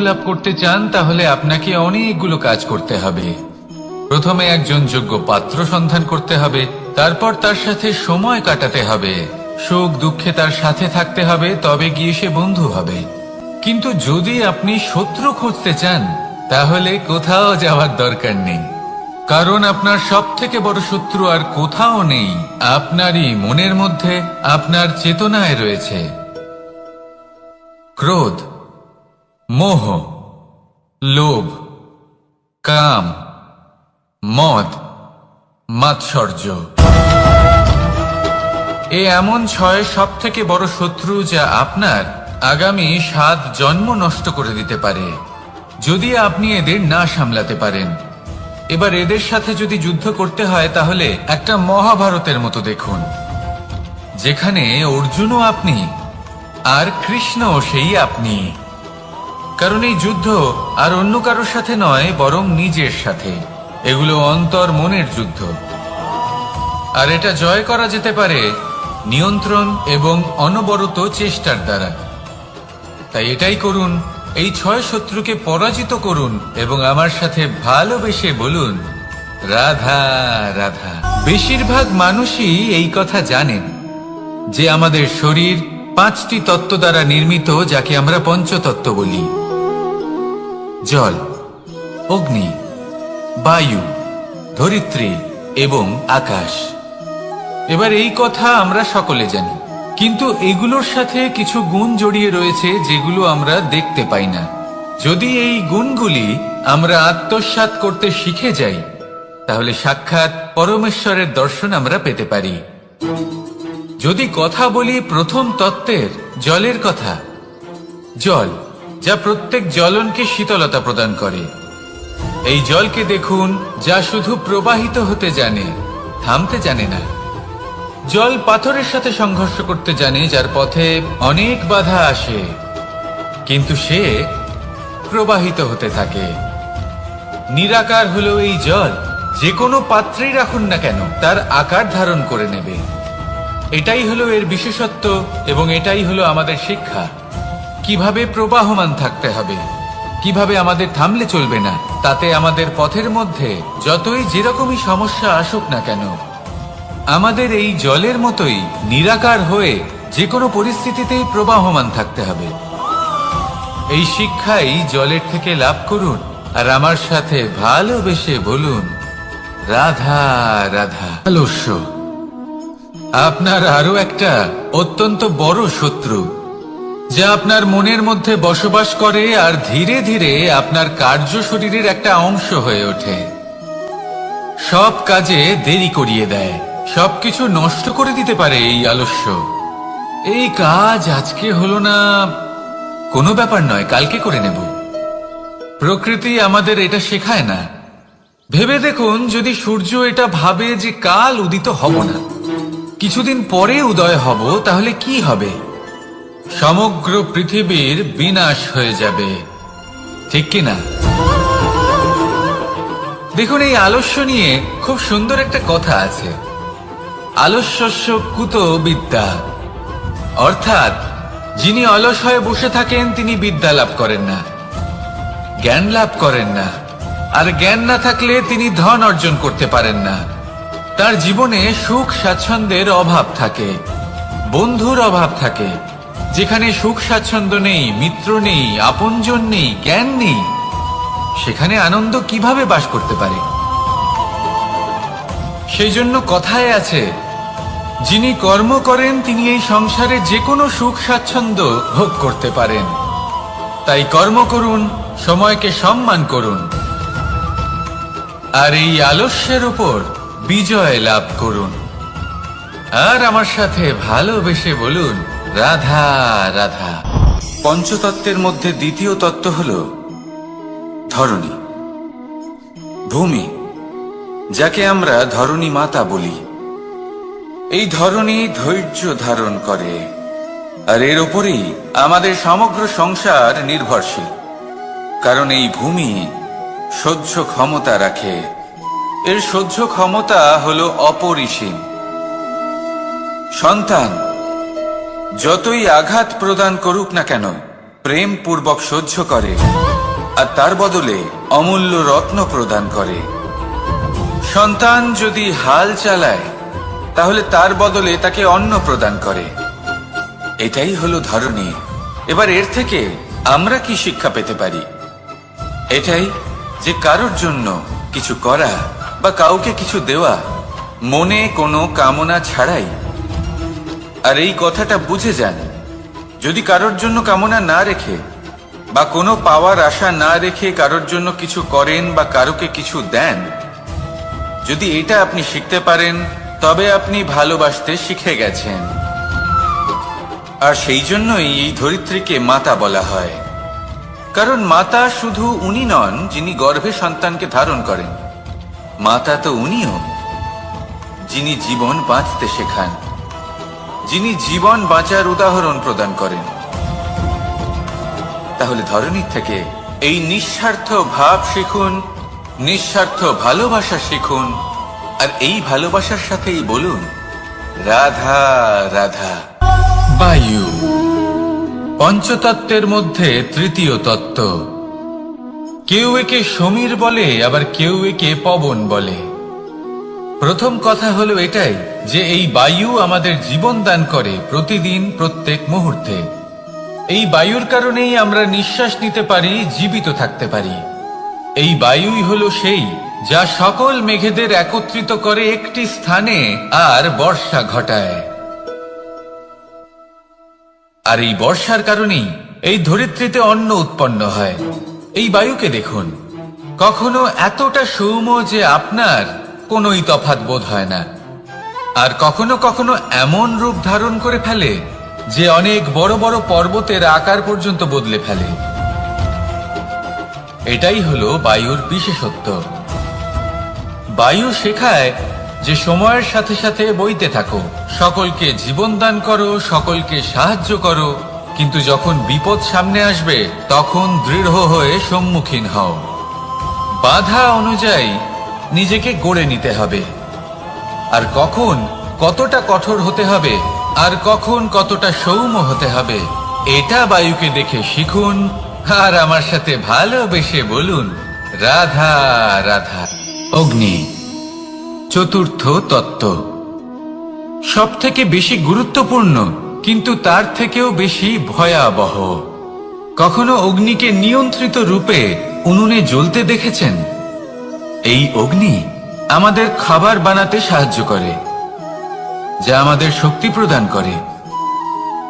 লাভ করতে চান তাহলে আপনাকে অনেকগুলো কাজ করতে হবে। প্রথমে একজন যোগ্য পাত্র সন্ধান করতে হবে, তারপর তার সাথে সময় কাটাতে হবে, সুখ দুঃখে তার সাথে থাকতে হবে, তবে গিয়ে সে বন্ধু হবে। কিন্তু যদি আপনি শত্রু খুঁজতে চান তাহলে কোথাও যাওয়ার দরকার নেই, কারণ আপনার সব থেকে বড় শত্রু আর কোথাও নেই, আপনারই মনের মধ্যে, আপনার চেতনায় রয়েছে। ক্রোধ, মোহ, লোভ, কাম, মদ, মাৎসর্য। এ এমন 6 সব থেকে বড় শত্রু যা আপনার আগামী 7 জন্ম নষ্ট করে দিতে পারে যদি আপনি এদের না সামলাতে পারেন। এবার এদের সাথে যদি যুদ্ধ করতে হয় তাহলে একটা মহাভারতের মতো দেখুন, যেখানে অর্জুনও আপনি আর কৃষ্ণও সেই আপনি। কারণ এই যুদ্ধ আর অন্য কারোর সাথে নয়, বরং নিজের সাথে। এগুলো অন্তর মনের যুদ্ধ, আর এটা জয় করা যেতে পারে নিয়ন্ত্রণ এবং অনবরত চেষ্টার দ্বারা। তাই এটাই করুন, এই 6 শত্রুকে পরাজিত করুন এবং আমার সাথে ভালোবেসে বলুন, রাধা রাধা। বেশিরভাগ মানুষই এই কথা জানেন যে আমাদের শরীর 5টি তত্ত্ব দ্বারা নির্মিত, যাকে আমরা পঞ্চতত্ত্ব বলি: জল, অগ্নি, বায়ু, ধরিত্রী এবং আকাশ। এবার এই কথা আমরা সকলে জানি, কিন্তু এগুলোর সাথে কিছু গুণ জড়িয়ে রয়েছে যেগুলো আমরা দেখতে পাই না। যদি এই গুণগুলি আমরা আত্মসাৎ করতে শিখে যাই তাহলে সাক্ষাৎ পরমেশ্বরের দর্শন আমরা পেতে পারি। যদি কথা বলি প্রথম তত্ত্বের, জলের কথা, জল যা প্রত্যেক জ্বলনকে শীতলতা প্রদান করে। এই জলকে দেখুন, যা শুধু প্রবাহিত হতে জানে, থামতে জানে না। জল পাথরের সাথে সংঘর্ষ করতে জানে, যার পথে অনেক বাধা আসে, কিন্তু সে প্রবাহিত হতে থাকে। নিরাকার হলো এই জল, যে কোনো পাত্রেই রাখুন না কেন তার আকার ধারণ করে নেবে। এটাই হলো এর বিশেষত্ব এবং এটাই হলো আমাদের শিক্ষা। কিভাবে প্রবাহমান থাকতে হবে, কিভাবে আমাদের থামলে চলবে না, তাতে আমাদের পথের মধ্যে যতই যেরকমই সমস্যা আসুক না কেন, আমাদের এই জলের মতোই নিরাকার হয়ে যে কোনো পরিস্থিতিতেই প্রবাহমান থাকতে হবে। এই শিক্ষাই জলের থেকে লাভ করুন আর আমার সাথে ভালোবেসে বলুন, রাধা রাধা। আলস্য আপনার আরো একটা অত্যন্ত বড় শত্রু, যা আপনার মনের মধ্যে বসবাস করে আর ধীরে ধীরে আপনার কার্য শরীরের একটা অংশ হয়ে ওঠে। সব কাজে দেরি করিয়ে দেয়, সবকিছু নষ্ট করে দিতে পারে এই আলস্য। এই কাজ আজকে হলো না, কোনো ব্যাপার নয়, কালকে করে নেব। প্রকৃতি আমাদের এটা শেখায় না। ভেবে দেখুন, যদি সূর্য এটা ভাবে যে কাল উদিত হব না, কিছুদিন পরে উদয় হব, তাহলে কি হবে? সমগ্র পৃথিবীর বিনাশ হয়ে যাবে, ঠিক কিনা? দেখুন, এই আলস্য নিয়ে খুব সুন্দর একটা কথা আছে, আলস্যস্য কুতো বিদ্যা। অর্থাৎ যিনি অলস হয়ে বসে থাকেন তিনি বিদ্যা লাভ করেন না, জ্ঞান লাভ করেন না, আর জ্ঞান না থাকলে তিনি ধন অর্জন করতে পারেন না। তার জীবনে সুখ স্বাচ্ছন্দ্যের অভাব থাকে, বন্ধুর অভাব থাকে। যেখানে সুখ স্বাচ্ছন্দ্য নেই, মিত্র নেই, আপনজন নেই, জ্ঞান নেই, সেখানে আনন্দ কিভাবে বাস করতে পারে? সেই জন্য কথায় আছে, যিনি কর্ম করেন তিনি এই সংসারে যে কোনো সুখ স্বাচ্ছন্দ্য ভোগ করতে পারেন। তাই কর্ম করুন, সময়কে সম্মান করুন, আর এই আলস্যের উপর বিজয় লাভ করুন। আর আমার সাথে ভালোবেসে বলুন, রাধা রাধা। পঞ্চতত্ত্বের মধ্যে দ্বিতীয় তত্ত্ব হল ধরণী, ভূমি, যাকে আমরা ধরণী মাতা বলি। এই ধরণী ধৈর্য ধারণ করে, আর এর উপরেই আমাদের সমগ্র সংসার নির্ভরশীল। কারণ এই ভূমি সহ্য ক্ষমতা রাখে, এর সহ্য ক্ষমতা হলো অপরিসীম। সন্তান যতই আঘাত প্রদান করুক না কেন, প্রেম পূর্বক সহ্য করে, আর তার বদলে অমূল্য রত্ন প্রদান করে। সন্তান যদি হাল চালায় তাহলে তার বদলে তাকে অন্ন প্রদান করে। এটাই হলো ধরনী। এবার এর থেকে আমরা কি শিক্ষা পেতে পারি? এটাই যে কারোর জন্য কিছু করা বা কাউকে কিছু দেওয়া মনে কোনো কামনা ছাড়াই। আর এই কথাটা বুঝে যান, যদি কারোর জন্য কামনা না রেখে বা কোনো পাওয়ার আশা না রেখে কারোর জন্য কিছু করেন বা কারোকে কিছু দেন, যদি এটা আপনি শিখতে পারেন তবে আপনি ভালোবাসতে শিখে গেছেন। আর সেই জন্যই এই ধরিত্রীকে মাতা বলা হয়। কারণ মাতা শুধু উনি নন যিনি গর্ভে সন্তানকে ধারণ করেন, মাতা তো উনিও যিনি জীবন বাঁচতে শেখান, যিনি জীবন বাঁচার উদাহরণ প্রদান করেন। তাহলে ধরনীর থেকে এই নিঃস্বার্থ ভাব শিখুন, নিঃস্বার্থ ভালোবাসা শিখুন, আর এই ভালোবাসার সাথেই বলুন রাধা রাধা। বায়ু পঞ্চতত্ত্বের মধ্যে তৃতীয় তত্ত্ব। কেউ একে সমীর বলে, আবার কেউ একে পবন বলে। প্রথম কথা হলো এটাই যে এই বায়ু আমাদের জীবন দান করে প্রতিদিন, প্রত্যেক মুহূর্তে। এই বায়ুর কারণেই আমরা নিঃশ্বাস নিতে পারি, জীবিত থাকতে পারি। এই বায়ুই হলো সেই যা সকল মেঘেদের একত্রিত করে একটি স্থানে আর বর্ষা ঘটায়। আর এই বর্ষার কারণেই এই ধরিত্রীতে অন্ন উৎপন্ন হয়। এই বায়ুকে দেখুন, কখনো এতটা সৌম্য যে আপনার কোনোই তফাৎ বোধ হয় না, আর কখনো কখনো এমন রূপ ধারণ করে ফেলে যে অনেক বড় বড় পর্বতের আকার পর্যন্ত বদলে ফেলে। এটাই হলো বায়ুর বিশেষত্ব। বায়ু শেখায় যে সময়ের সাথে সাথে বইতে থাকো, সকলকে জীবন দান করো, সকলকে সাহায্য করো, কিন্তু যখন বিপদ সামনে আসবে তখন দৃঢ় হয়ে সম্মুখীন হও। বাধা অনুযায়ী নিজেকে গড়ে নিতে হবে। আর কখন কতটা কঠোর হতে হবে আর কখন কতটা সৌম্য হতে হবে, এটা বায়ুকে দেখে শিখুন। আর আমার সাথে ভালোবেসে বলুন রাধা রাধা। অগ্নি চতুর্থ তত্ত্ব, সব থেকে বেশি গুরুত্বপূর্ণ কিন্তু তার থেকেও বেশি ভয়াবহ। কখনো অগ্নিকে নিয়ন্ত্রিত রূপে উনুনে জ্বলতে দেখেছেন? এই অগ্নি আমাদের খাবার বানাতে সাহায্য করে, যা আমাদের শক্তি প্রদান করে।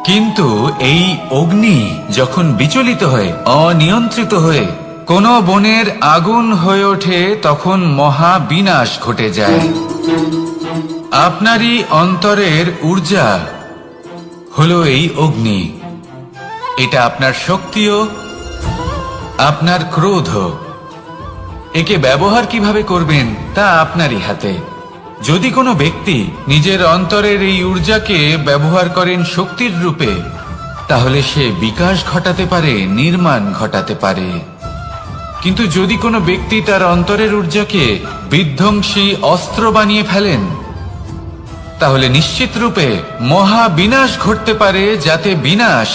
কিন্তু এই অগ্নি যখন বিচলিত হয়ে, অনিয়ন্ত্রিত হয়ে কোন বনের আগুন হয়ে ওঠে, তখন মহা বিনাশ ঘটে যায়। আপনারই অন্তরের ঊর্জা হলো এই অগ্নি। এটা আপনার শক্তিও, আপনার ক্রোধ। একে ব্যবহার কিভাবে করবেন তা আপনারই হাতে। যদি কোনো ব্যক্তি নিজের অন্তরের এই ঊর্জাকে ব্যবহার করেন শক্তির রূপে, তাহলে সে বিকাশ ঘটাতে পারে, নির্মাণ ঘটাতে পারে। কিন্তু যদি কোনো ব্যক্তি তার অন্তরের ঊর্জাকে বিধ্বংসী অস্ত্র বানিয়ে ফেলেন, তাহলে নিশ্চিত রূপে মহা বিনাশ ঘটতে পারে, যাতে বিনাশ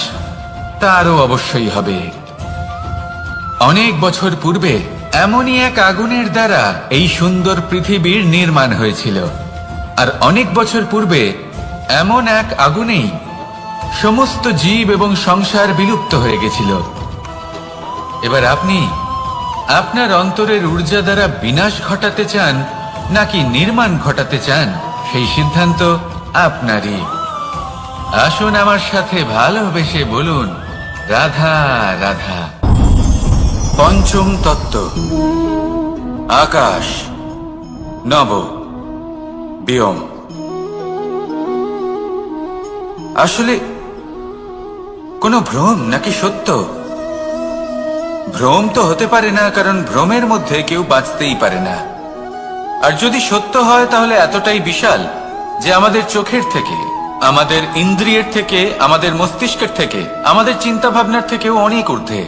তারও অবশ্যই হবে। অনেক বছর পূর্বে এমনই এক আগুনের দ্বারা এই সুন্দর পৃথিবীর নির্মাণ হয়েছিল। আর অনেক বছর পূর্বে এমন এক আগুনেই সমস্ত জীব এবং সংসার বিলুপ্ত হয়ে গেছিল। এবার আপনি আপনার অন্তরের ঊর্জা দ্বারা বিনাশ ঘটাতে চান নাকি নির্মাণ ঘটাতে চান, সেই সিদ্ধান্ত আপনারই। আসুন আমার সাথে ভালোবেসে বলুন রাধা রাধা। পঞ্চম তত্ত্ব, আকাশ নব ব্যোম। আসলে কোনো ভ্রম নাকি সত্য? ভ্রম তো হতে পারে না, কারণ ভ্রমের মধ্যে কেউ বাঁচতেই পারে না। আর যদি সত্য হয় তাহলে এতটাই বিশাল যে আমাদের চোখের থেকে, আমাদের ইন্দ্রিয়ের থেকে, আমাদের মস্তিষ্কের থেকে, আমাদের চিন্তা ভাবনার থেকেও অনেক ঊর্ধ্বে,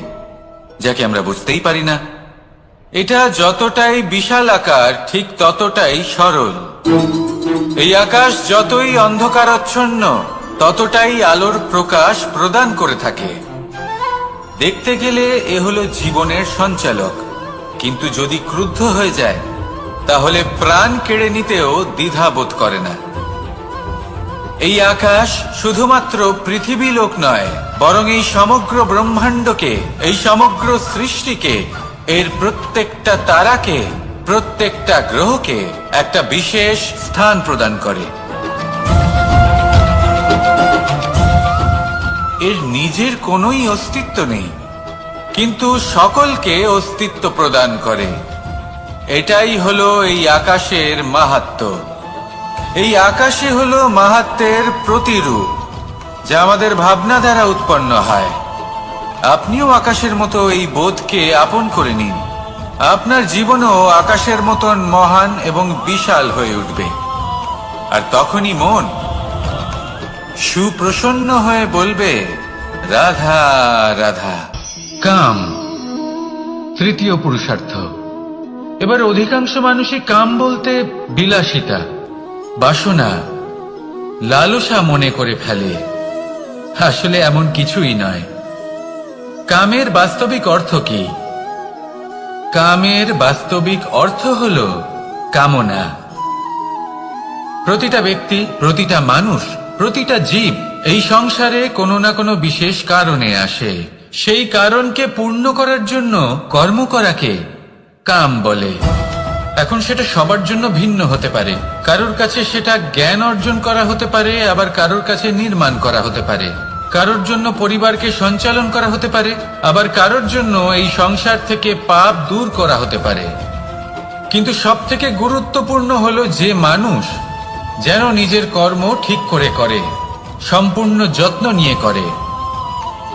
যাকে আমরা বুঝতেই পারি না। এটা যতটাই বিশাল আকার ঠিক ততটাই সরল। এই আকাশ যতই অন্ধকারাচ্ছন্ন ততটাই আলোর প্রকাশ প্রদান করে থাকে। দেখতে গেলে এ হলো জীবনের সঞ্চালক, কিন্তু যদি ক্রুদ্ধ হয়ে যায় তাহলে প্রাণ কেড়ে নিতেও দ্বিধাবোধ করে না। এই আকাশ শুধুমাত্র পৃথিবী লোক নয়, বরং এই সমগ্র ব্রহ্মাণ্ডকে, এই সমগ্র সৃষ্টিকে, এর প্রত্যেকটা তারাকে, প্রত্যেকটা গ্রহকে একটা বিশেষ স্থান প্রদান করে। এর নিজের কোনোই অস্তিত্ব নেই, কিন্তু সকলকে অস্তিত্ব প্রদান করে। এটাই হলো এই আকাশের মাহাত্ম্য। এই আকাশে হলো মাহাত্ম্যের প্রতিরূপ, যা আমাদের ভাবনা দ্বারা উৎপন্ন হয়। আপনিও আকাশের মতো এই বোধকে আপন করে নিন। আপনার জীবনও আকাশের মতন মহান এবং বিশাল হয়ে উঠবে। আর তখনই মন সুপ্রসন্ন হয়ে বলবে, রাধা রাধা। কাম তৃতীয় পুরুষার্থ। এবার অধিকাংশ মানুষই কাম বলতে বিলাসিতা, বাসনা, লালসা মনে করে ফেলে। আসলে এমন কিছুই নয়। কামের বাস্তবিক অর্থ কি? কামের বাস্তবিক অর্থ হল কামনা। প্রতিটা ব্যক্তি, প্রতিটা মানুষ, প্রতিটা জীব এই সংসারে কোনো না কোনো বিশেষ কারণে আসে। সেই কারণকে পূর্ণ করার জন্য কর্ম করাকে কাম বলে। এখন সেটা সবার জন্য ভিন্ন হতে পারে। কারোর কাছে সেটা জ্ঞান অর্জন করা হতে পারে, আবার কারোর কাছে নির্মাণ করা হতে পারে। কারোর জন্য পরিবারকে সঞ্চালন করা হতে পারে, আবার কারোর জন্য এই সংসার থেকে পাপ দূর করা হতে পারে। কিন্তু সবথেকে গুরুত্বপূর্ণ হলো যে মানুষ যেন নিজের কর্ম ঠিক করে করে, সম্পূর্ণ যত্ন নিয়ে করে।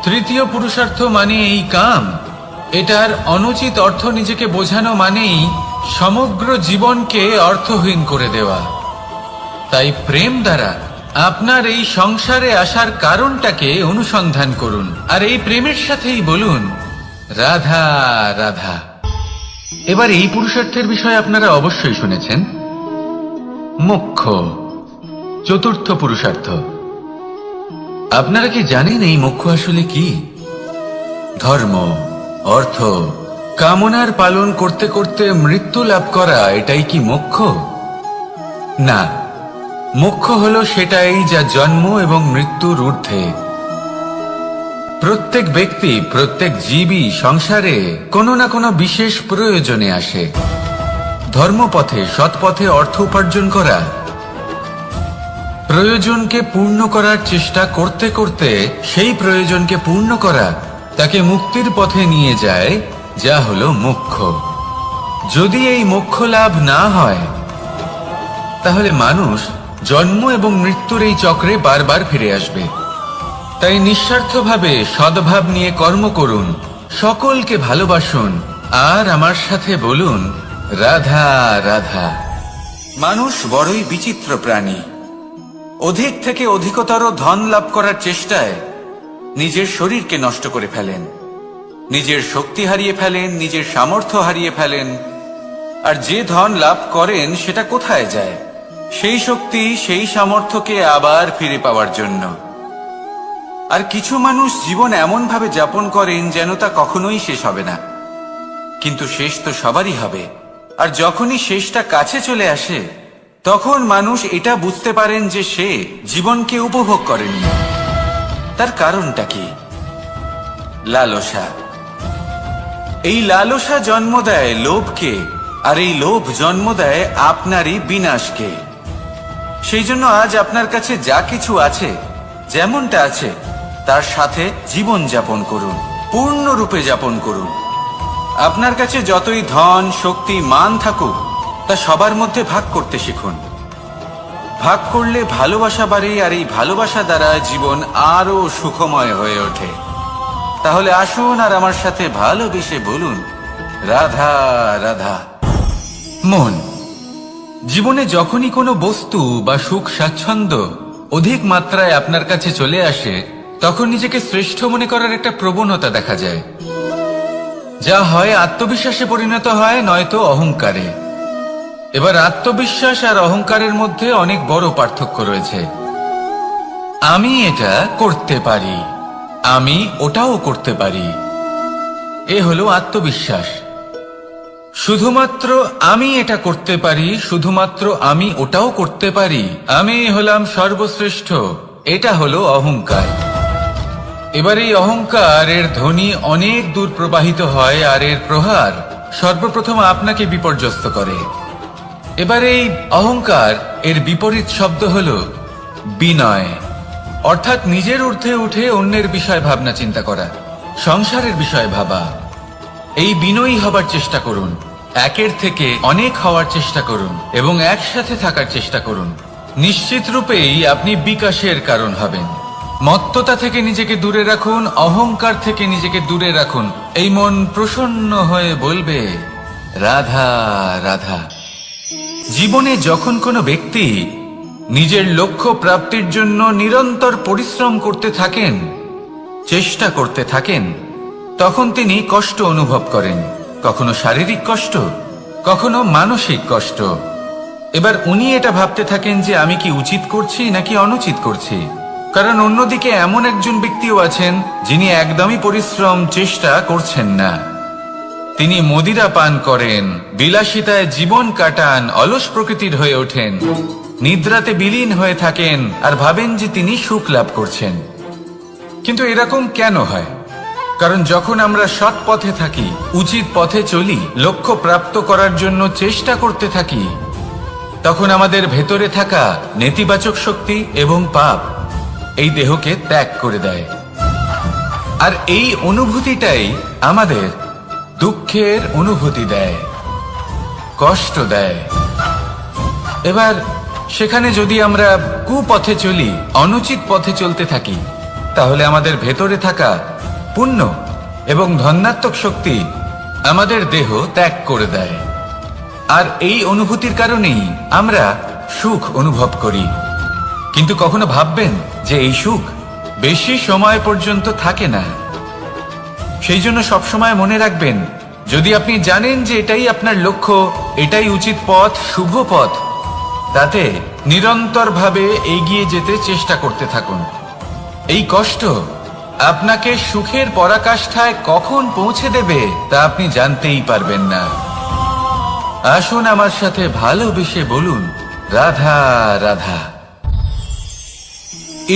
তৃতীয় পুরুষার্থ মানে এই কাম। এটার অনুচিত অর্থ নিজেকে বোঝানো মানেই সমগ্র জীবনকে অর্থহীন করে দেওয়া। তাই প্রেম দ্বারা আপনার এই সংসারে আসার কারণটাকে অনুসন্ধান করুন, আর এই প্রেমের সাথেই বলুন, রাধা রাধা। এবার এই পুরুষার্থের বিষয়ে আপনারা অবশ্যই শুনেছেন। মোক্ষ চতুর্থ পুরুষার্থ। আপনারা কি জানেন এই মোক্ষ আসলে কি? ধর্ম, অর্থ, কামনার পালন করতে করতে মৃত্যু লাভ করা, এটাই কি মোক্ষ? না, মোক্ষ হলো সেটাই যা জন্ম এবং মৃত্যুর ঊর্ধ্বে। প্রত্যেক ব্যক্তি, প্রত্যেক জীবই সংসারে কোনো না কোনো বিশেষ প্রয়োজনে আসে। ধর্মপথে, সৎপথে অর্থ উপার্জন করা, প্রয়োজনকে পূর্ণ করার চেষ্টা করতে করতে সেই প্রয়োজনকে পূর্ণ করা তাকে মুক্তির পথে নিয়ে যায়, যা হলো মোক্ষ। যদি এই মোক্ষ লাভ না হয় তাহলে মানুষ জন্ম এবং মৃত্যুর এই চক্রে বারবার ফিরে আসবে। তাই নিঃস্বার্থভাবে সদ্ভাব নিয়ে কর্ম করুন, সকলকে ভালোবাসুন, আর আমার সাথে বলুন, রাধা রাধা। মানুষ বড়ই বিচিত্র প্রাণী। অধিক থেকে অধিকতর ধন লাভ করার চেষ্টায় নিজের শরীরকে নষ্ট করে ফেলেন, নিজের শক্তি হারিয়ে ফেলেন, নিজের সামর্থ্য হারিয়ে ফেলেন। আর যে ধন লাভ করেন সেটা কোথায় যায়? সেই শক্তি, সেই সামর্থ্যকে আবার ফিরে পাওয়ার জন্য। আর কিছু মানুষ জীবন এমন ভাবে যাপন করেন যেন তা কখনোই শেষ হবে না। কিন্তু শেষ তো সবারই হবে। আর যখনই শেষটা কাছে চলে আসে তখন মানুষ এটা বুঝতে পারেন যে সে জীবনকে উপভোগ করেননি। তার কারণটা কি? লালসা। এই লালসা জন্ম দেয় লোভকে, আর এই লোভ জন্ম দেয় আপনারই বিনাশকে। সেই জন্য আজ আপনার কাছে যা কিছু আছে, যেমনটা আছে, তার সাথে জীবন যাপন করুন, পূর্ণরূপে যাপন করুন। আপনার কাছে যতই ধন, শক্তি, মান থাকুক, তা সবার মধ্যে ভাগ করতে শিখুন। ভাগ করলে ভালোবাসা বাড়ে, আর এই ভালোবাসা দ্বারা জীবন আরো সুখময় হয়ে ওঠে। তাহলে আসুন আর আমার সাথে ভালোবেসে বলুন, রাধা রাধা। মন। জীবনে যখনই কোনো বস্তু বা সুখ স্বাচ্ছন্দ্য অধিক মাত্রায় আপনার কাছে চলে আসে, তখন নিজেকে শ্রেষ্ঠ মনে করার একটা প্রবণতা দেখা যায়, যা হয় আত্মবিশ্বাসে পরিণত হয়, নয়তো অহংকারে। এবার আত্মবিশ্বাস আর অহংকারের মধ্যে অনেক বড় পার্থক্য রয়েছে। আমি এটা করতে পারি, আমি ওটাও করতে পারি, এ হলো আত্মবিশ্বাস। শুধুমাত্র আমি এটা করতে পারি, শুধুমাত্র আমি ওটাও করতে পারি, আমি হলাম সর্বশ্রেষ্ঠ, এটা হলো অহংকার। এবার এই অহংকার এর ধ্বনি অনেক দূর প্রবাহিত হয়, আর এর প্রহার সর্বপ্রথম আপনাকে বিপর্যস্ত করে। এবার এই অহংকার এর বিপরীত শব্দ হলো বিনয়, অর্থাৎ নিজের ঊর্ধ্বে উঠে অন্যের বিষয় ভাবনা চিন্তা করা, সংসারের বিষয় ভাবা। এই বিনয়ী হবার চেষ্টা করুন, একের থেকে অনেক হওয়ার চেষ্টা করুন এবং একসাথে থাকার চেষ্টা করুন। নিশ্চিত রূপেই আপনি বিকাশের কারণ হবেন। মত্ততা থেকে নিজেকে দূরে রাখুন, অহংকার থেকে নিজেকে দূরে রাখুন। এই মন প্রসন্ন হয়ে বলবে রাধা রাধা। জীবনে যখন কোনো ব্যক্তি নিজের লক্ষ্য প্রাপ্তির জন্য নিরন্তর পরিশ্রম করতে থাকেন, চেষ্টা করতে থাকেন, তখন তিনি কষ্ট অনুভব করেন, কখনো শারীরিক কষ্ট, কখনো মানসিক কষ্ট। এবার উনি এটা ভাবতে থাকেন যে আমি কি উচিত করছি নাকি অনুচিত করছি, কারণ অন্যদিকে এমন একজন ব্যক্তিও আছেন যিনি একদমই পরিশ্রম চেষ্টা করছেন না। তিনি মদিরা পান করেন, বিলাসিতায় জীবন কাটান, অলস প্রকৃতির হয়ে ওঠেন, নিদ্রাতে বিলীন হয়ে থাকেন আর ভাবেন যে তিনি সুখ লাভ করছেন। কিন্তু এরকম কেন হয়? কারণ যখন আমরা সৎ পথে থাকি, উচিত পথে চলি, লক্ষ্য প্রাপ্ত করার জন্য চেষ্টা করতে থাকি, তখন আমাদের ভেতরে থাকা নেতিবাচক শক্তি এবং পাপ এই দেহকে ত্যাগ করে দেয়। আর এই অনুভূতিটাই আমাদের দুঃখের অনুভূতি দেয়, কষ্ট দেয়। এবার সেখানে যদি আমরা কুপথে চলি, অনুচিত পথে চলতে থাকি, তাহলে আমাদের ভেতরে থাকা পুণ্য এবং ধনাত্মক শক্তি আমাদের দেহ ত্যাগ করে দেয়। আর এই অনুভূতির কারণেই আমরা সুখ অনুভব করি। কিন্তু কখনো ভাববেন যে এই সুখ বেশি সময় পর্যন্ত থাকে না। সেই জন্য সবসময় মনে রাখবেন, যদি আপনি জানেন যে এটাই আপনার লক্ষ্য, এটাই উচিত পথ, শুভ পথ, তাতে নিরন্তরভাবে এগিয়ে যেতে চেষ্টা করতে থাকুন। এই কষ্ট আপনাকে সুখের পরাকাষ্ঠায় কখন পৌঁছে দেবে তা আপনি জানতেই পারবেন না। আসুন আমার সাথে ভালোবেসে বলুন রাধা রাধা।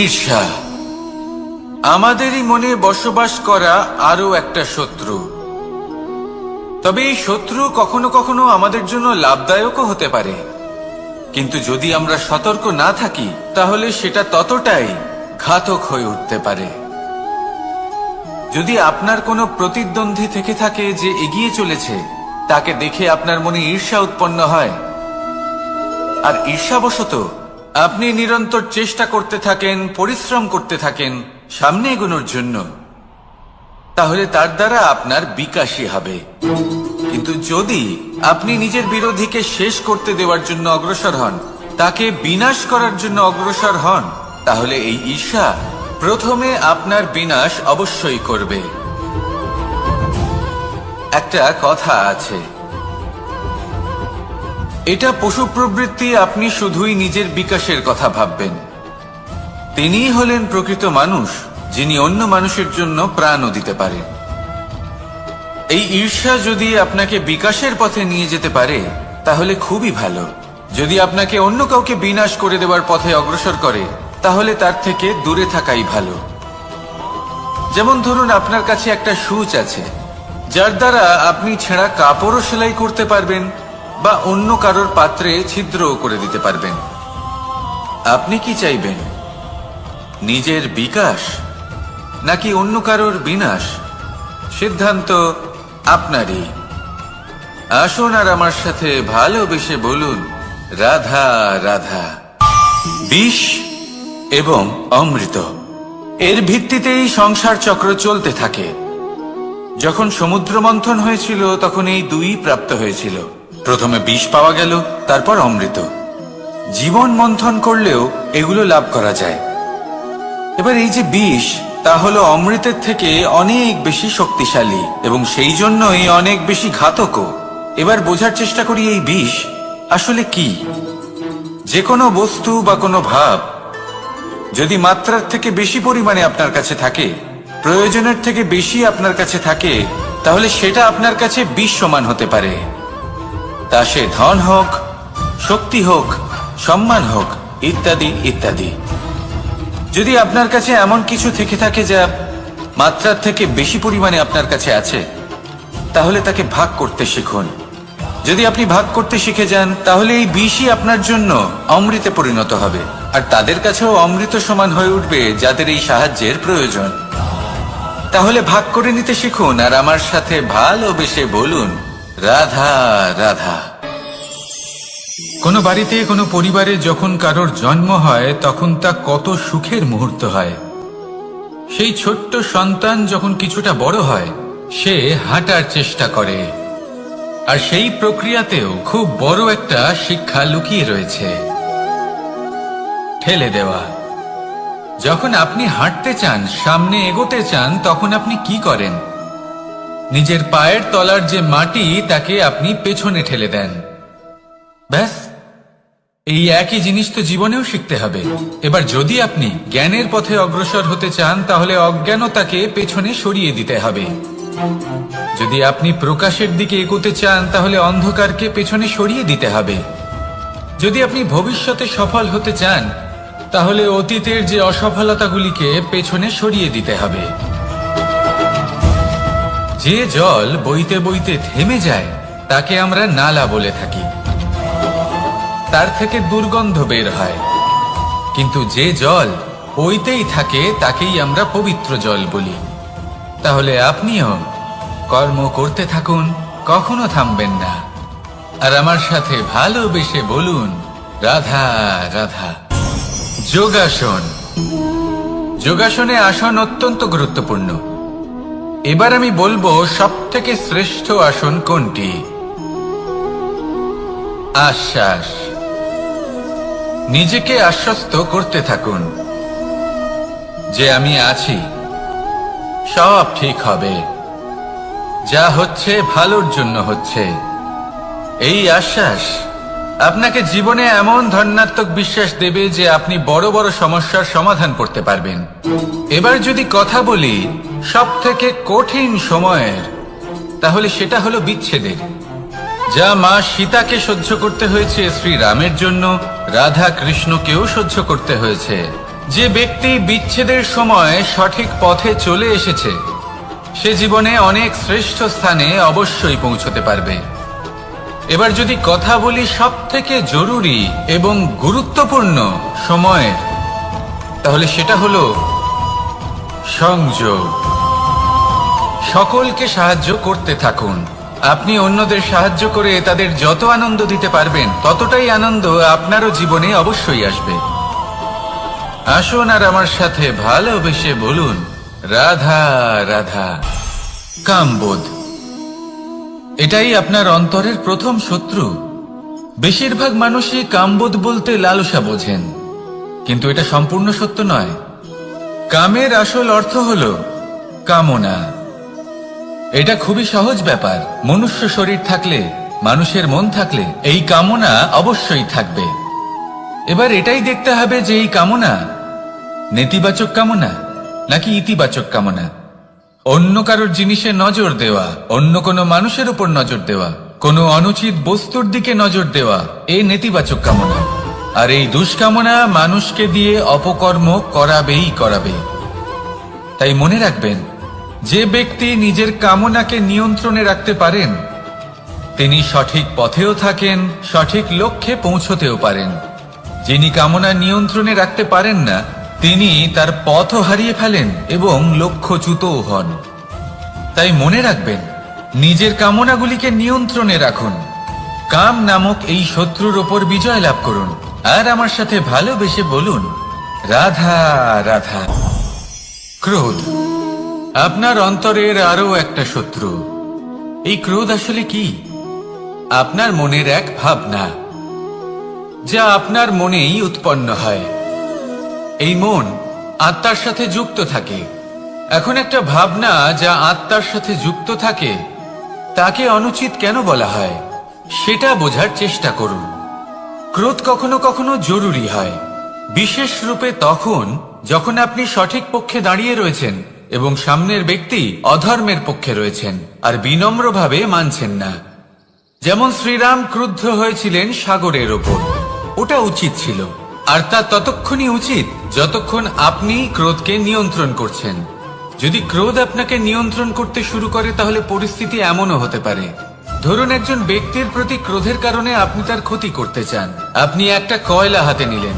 ঈর্ষা আমাদেরই মনে বসবাস করা আরো একটা শত্রু। তবে এই শত্রু কখনো কখনো আমাদের জন্য লাভদায়কও হতে পারে, কিন্তু যদি আমরা সতর্ক না থাকি তাহলে সেটা ততটাই ঘাতক হয়ে উঠতে পারে। যদি আপনার কোনো প্রতিদ্বন্দ্বী থেকে থাকে যে এগিয়ে চলেছে, তাকে দেখে আপনার মনে ঈর্ষা উৎপন্ন হয়, আর ঈর্ষাবশত আপনি নিরন্তর চেষ্টা করতে থাকেন, পরিশ্রম করতে থাকেন সামনে এগোনোর জন্য, তাহলে তার দ্বারা আপনার বিকাশই হবে। কিন্তু যদি আপনি নিজের বিরোধীকে শেষ করতে দেওয়ার জন্য অগ্রসর হন, তাকে বিনাশ করার জন্য অগ্রসর হন, তাহলে এই ঈর্ষা প্রথমে আপনার বিনাশ অবশ্যই করবে। একটা কথা আছে, এটা পশু প্রবৃত্তি, আপনি শুধুই নিজের বিকাশের কথা ভাববেন। তিনিই হলেন প্রকৃত মানুষ, যিনি অন্য মানুষের জন্য প্রাণও দিতে পারেন। এই ঈর্ষা যদি আপনাকে বিকাশের পথে নিয়ে যেতে পারে তাহলে খুবই ভালো। যদি আপনাকে অন্য কাউকে বিনাশ করে দেওয়ার পথে অগ্রসর করে, তাহলে তার থেকে দূরে থাকাই ভালো। যেমন ধরুন, আপনার কাছে একটা সূচ আছে, যার দ্বারা আপনি ছেঁড়া কাপড়ও সেলাই করতে পারবেন বা অন্য কারোর পাত্রে ছিদ্রও করে দিতে পারবেন। আপনি কি চাইবেন, নিজের বিকাশ নাকি অন্য কারোর বিনাশ? সিদ্ধান্ত আপনারই। আসুন আর আমার সাথে ভালোবেসে বলুন রাধা রাধা। বিষ এবং অমৃত, এর ভিত্তিতেই সংসার চক্র চলতে থাকে। যখন সমুদ্র মন্থন হয়েছিল তখন এই দুই প্রাপ্ত হয়েছিল। প্রথমে বিষ পাওয়া গেল, তারপর অমৃত। জীবন মন্থন করলেও এগুলো লাভ করা যায়। এবার এই যে বিষ, তা হলো অমৃতের থেকে অনেক বেশি শক্তিশালী এবং সেই জন্যই অনেক বেশি ঘাতকও। এবার বোঝার চেষ্টা করি এই বিষ আসলে কি। যে কোনো বস্তু বা কোনো ভাব যদি মাত্রার থেকে বেশি পরিমাণে আপনার কাছে থাকে, প্রয়োজনের থেকে বেশি আপনার কাছে থাকে, তাহলে সেটা আপনার কাছে বিষ সমান হতে পারে। তা সে ধন হোক, শক্তি হোক, সম্মান হোক, ইত্যাদি ইত্যাদি। যদি আপনার কাছে এমন কিছু থেকে থাকে যা মাত্রার থেকে বেশি পরিমাণে আপনার কাছে আছে, তাহলে তাকে ভাগ করতে শিখুন। যদি আপনি ভাগ করতে শিখে যান, তাহলে এই বিষই আপনার জন্য অমৃতে পরিণত হবে, আর তাদের কাছেও অমৃত সমান হয়ে উঠবে যাদের এই সাহায্যের প্রয়োজন। তাহলে ভাগ করে নিতে শিখুন, আর আমার সাথে ভালোবেসে বলুন, রাধা রাধা। কোনো বাড়িতে, কোনো পরিবারে যখন কারোর জন্ম হয়, তখন তা কত সুখের মুহূর্ত হয়। সেই ছোট্ট সন্তান যখন কিছুটা বড় হয়, সে হাঁটার চেষ্টা করে, আর সেই প্রক্রিয়াতেও খুব বড় একটা শিক্ষা লুকিয়ে রয়েছে, ঠেলে দেওয়া। যখন আপনি হাঁটতে চান, সামনে এগোতে চান, তখন আপনি কি করেন? নিজের পায়ের তলার যে মাটি, তাকে আপনি পেছনে ঠেলে দেন। ব্যাস, এই একই জিনিস তো জীবনেও শিখতে হবে। এবার যদি আপনি জ্ঞানের পথে অগ্রসর হতে চান, তাহলে অজ্ঞানতাকে পেছনে সরিয়ে দিতে হবে। যদি আপনি প্রকাশের দিকে এগোতে চান, তাহলে অন্ধকারকে পেছনে সরিয়ে দিতে হবে। যদি আপনি ভবিষ্যতে সফল হতে চান, তাহলে অতীতের যে অসফলতাগুলিকে পেছনে সরিয়ে দিতে হবে। যে জল বইতে বইতে থেমে যায়, তাকে আমরা নালা বলে থাকি। তার থেকে দুর্গন্ধ বের হয়, কিন্তু যে জল বইতেই থাকে, তাকেই আমরা পবিত্র জল বলি। তাহলে আপনিও কর্ম করতে থাকুন, কখনো থামবেন না, আর আমার সাথে ভালোবেসে বলুন, রাধা রাধা। যোগাসন। যোগাসনে আসন অত্যন্ত গুরুত্বপূর্ণ। এবার আমি বলবো সবথেকে শ্রেষ্ঠ আসন কোনটি। আশ্বাস। নিজেকে আশ্বস্ত করতে থাকুন যে আমি আছি, সব ঠিক হবে, যা হচ্ছে ভালোর জন্য হচ্ছে। এই আশ্বাস আপনাকে জীবনে এমন ধনাত্মক বিশ্বাস দেবে যে আপনি বড় বড় সমস্যার সমাধান করতে পারবেন। এবার যদি কথা বলি সবথেকে কঠিন সময়ের, তাহলে সেটা হলো বিচ্ছেদের। যা মা সীতাকে সহ্য করতে হয়েছে, শ্রীরামের জন্য রাধা কৃষ্ণকেও সহ্য করতে হয়েছে। যে ব্যক্তি বিচ্ছেদের সময় সঠিক পথে চলে এসেছে, সে জীবনে অনেক শ্রেষ্ঠ স্থানে অবশ্যই পৌঁছতে পারবে। এবার যদি কথা বলি সবথেকে জরুরি এবং গুরুত্বপূর্ণ সময়ের, তাহলে সেটা হলো সংযোগ। সকলকে সাহায্য করতে থাকুন। আপনি অন্যদের সাহায্য করে তাদের যত আনন্দ দিতে পারবেন, ততটাই আনন্দ আপনারও জীবনে অবশ্যই আসবে। আসুন আর আমার সাথে ভালোবেসে বলুন, রাধা রাধা। কামবোধ। এটাই আপনার অন্তরের প্রথম শত্রু। বেশিরভাগ মানুষই কামবোধ বলতে লালসা বোঝেন, কিন্তু এটা সম্পূর্ণ সত্য নয়। কামের আসল অর্থ হল কামনা। এটা খুবই সহজ ব্যাপার। মনুষ্য শরীর থাকলে, মানুষের মন থাকলে, এই কামনা অবশ্যই থাকবে। এবার এটাই দেখতে হবে যে এই কামনা নেতিবাচক কামনা নাকি ইতিবাচক কামনা। অন্য কারোর জিনিসে নজর দেওয়া, অন্য কোনো মানুষের উপর নজর দেওয়া, কোনো অনুচিত বস্তুর দিকে নজর দেওয়া, এই নেতিবাচক কামনা। আর এই দুষ্কামনা মানুষকে দিয়ে অপকর্ম করাবেই করাবে। তাই মনে রাখবেন, যে ব্যক্তি নিজের কামনাকে নিয়ন্ত্রণে রাখতে পারেন, তিনি সঠিক পথেও থাকেন, সঠিক লক্ষ্যে পৌঁছতেও পারেন। যিনি কামনা নিয়ন্ত্রণে রাখতে পারেন না, তিনি তার পথও হারিয়ে ফেলেন এবং লক্ষ্যচ্যুতও হন। তাই মনে রাখবেন, নিজের কামনাগুলিকে নিয়ন্ত্রণে রাখুন। কাম নামক এই শত্রুর ওপর বিজয় লাভ করুন, আর আমার সাথে ভালোবেসে বলুন, রাধা রাধা। ক্রোধ। আপনার অন্তরের আরো একটা শত্রু। এই ক্রোধ আসলে কি? আপনার মনের এক ভাবনা, যা আপনার মনেই উৎপন্ন হয়। এই মন আত্মার সাথে যুক্ত থাকে। এখন একটা ভাবনা যা আত্মার সাথে যুক্ত থাকে, তাকে অনুচিত কেন বলা হয়, সেটা বোঝার চেষ্টা করুন। ক্রোধ কখনো কখনো জরুরি হয়, বিশেষ রূপে তখন যখন আপনি সঠিক পক্ষে দাঁড়িয়ে রয়েছেন এবং সামনের ব্যক্তি অধর্মের পক্ষে রয়েছেন আর বিনম্রভাবে মানছেন না। যেমন শ্রীরাম ক্রুদ্ধ হয়েছিলেন সাগরের ওপর, ওটা উচিত ছিল, আর তা ততক্ষণই উচিত যতক্ষণ আপনি ক্রোধকে নিয়ন্ত্রণ করছেন। যদি ক্রোধ আপনাকে নিয়ন্ত্রণ করতে শুরু করে তাহলে পরিস্থিতি এমনও হতে পারে, ধরুন একজন ব্যক্তির প্রতি ক্রোধের কারণে আপনি তার ক্ষতি করতে চান। আপনি একটা কয়লা হাতে নিলেন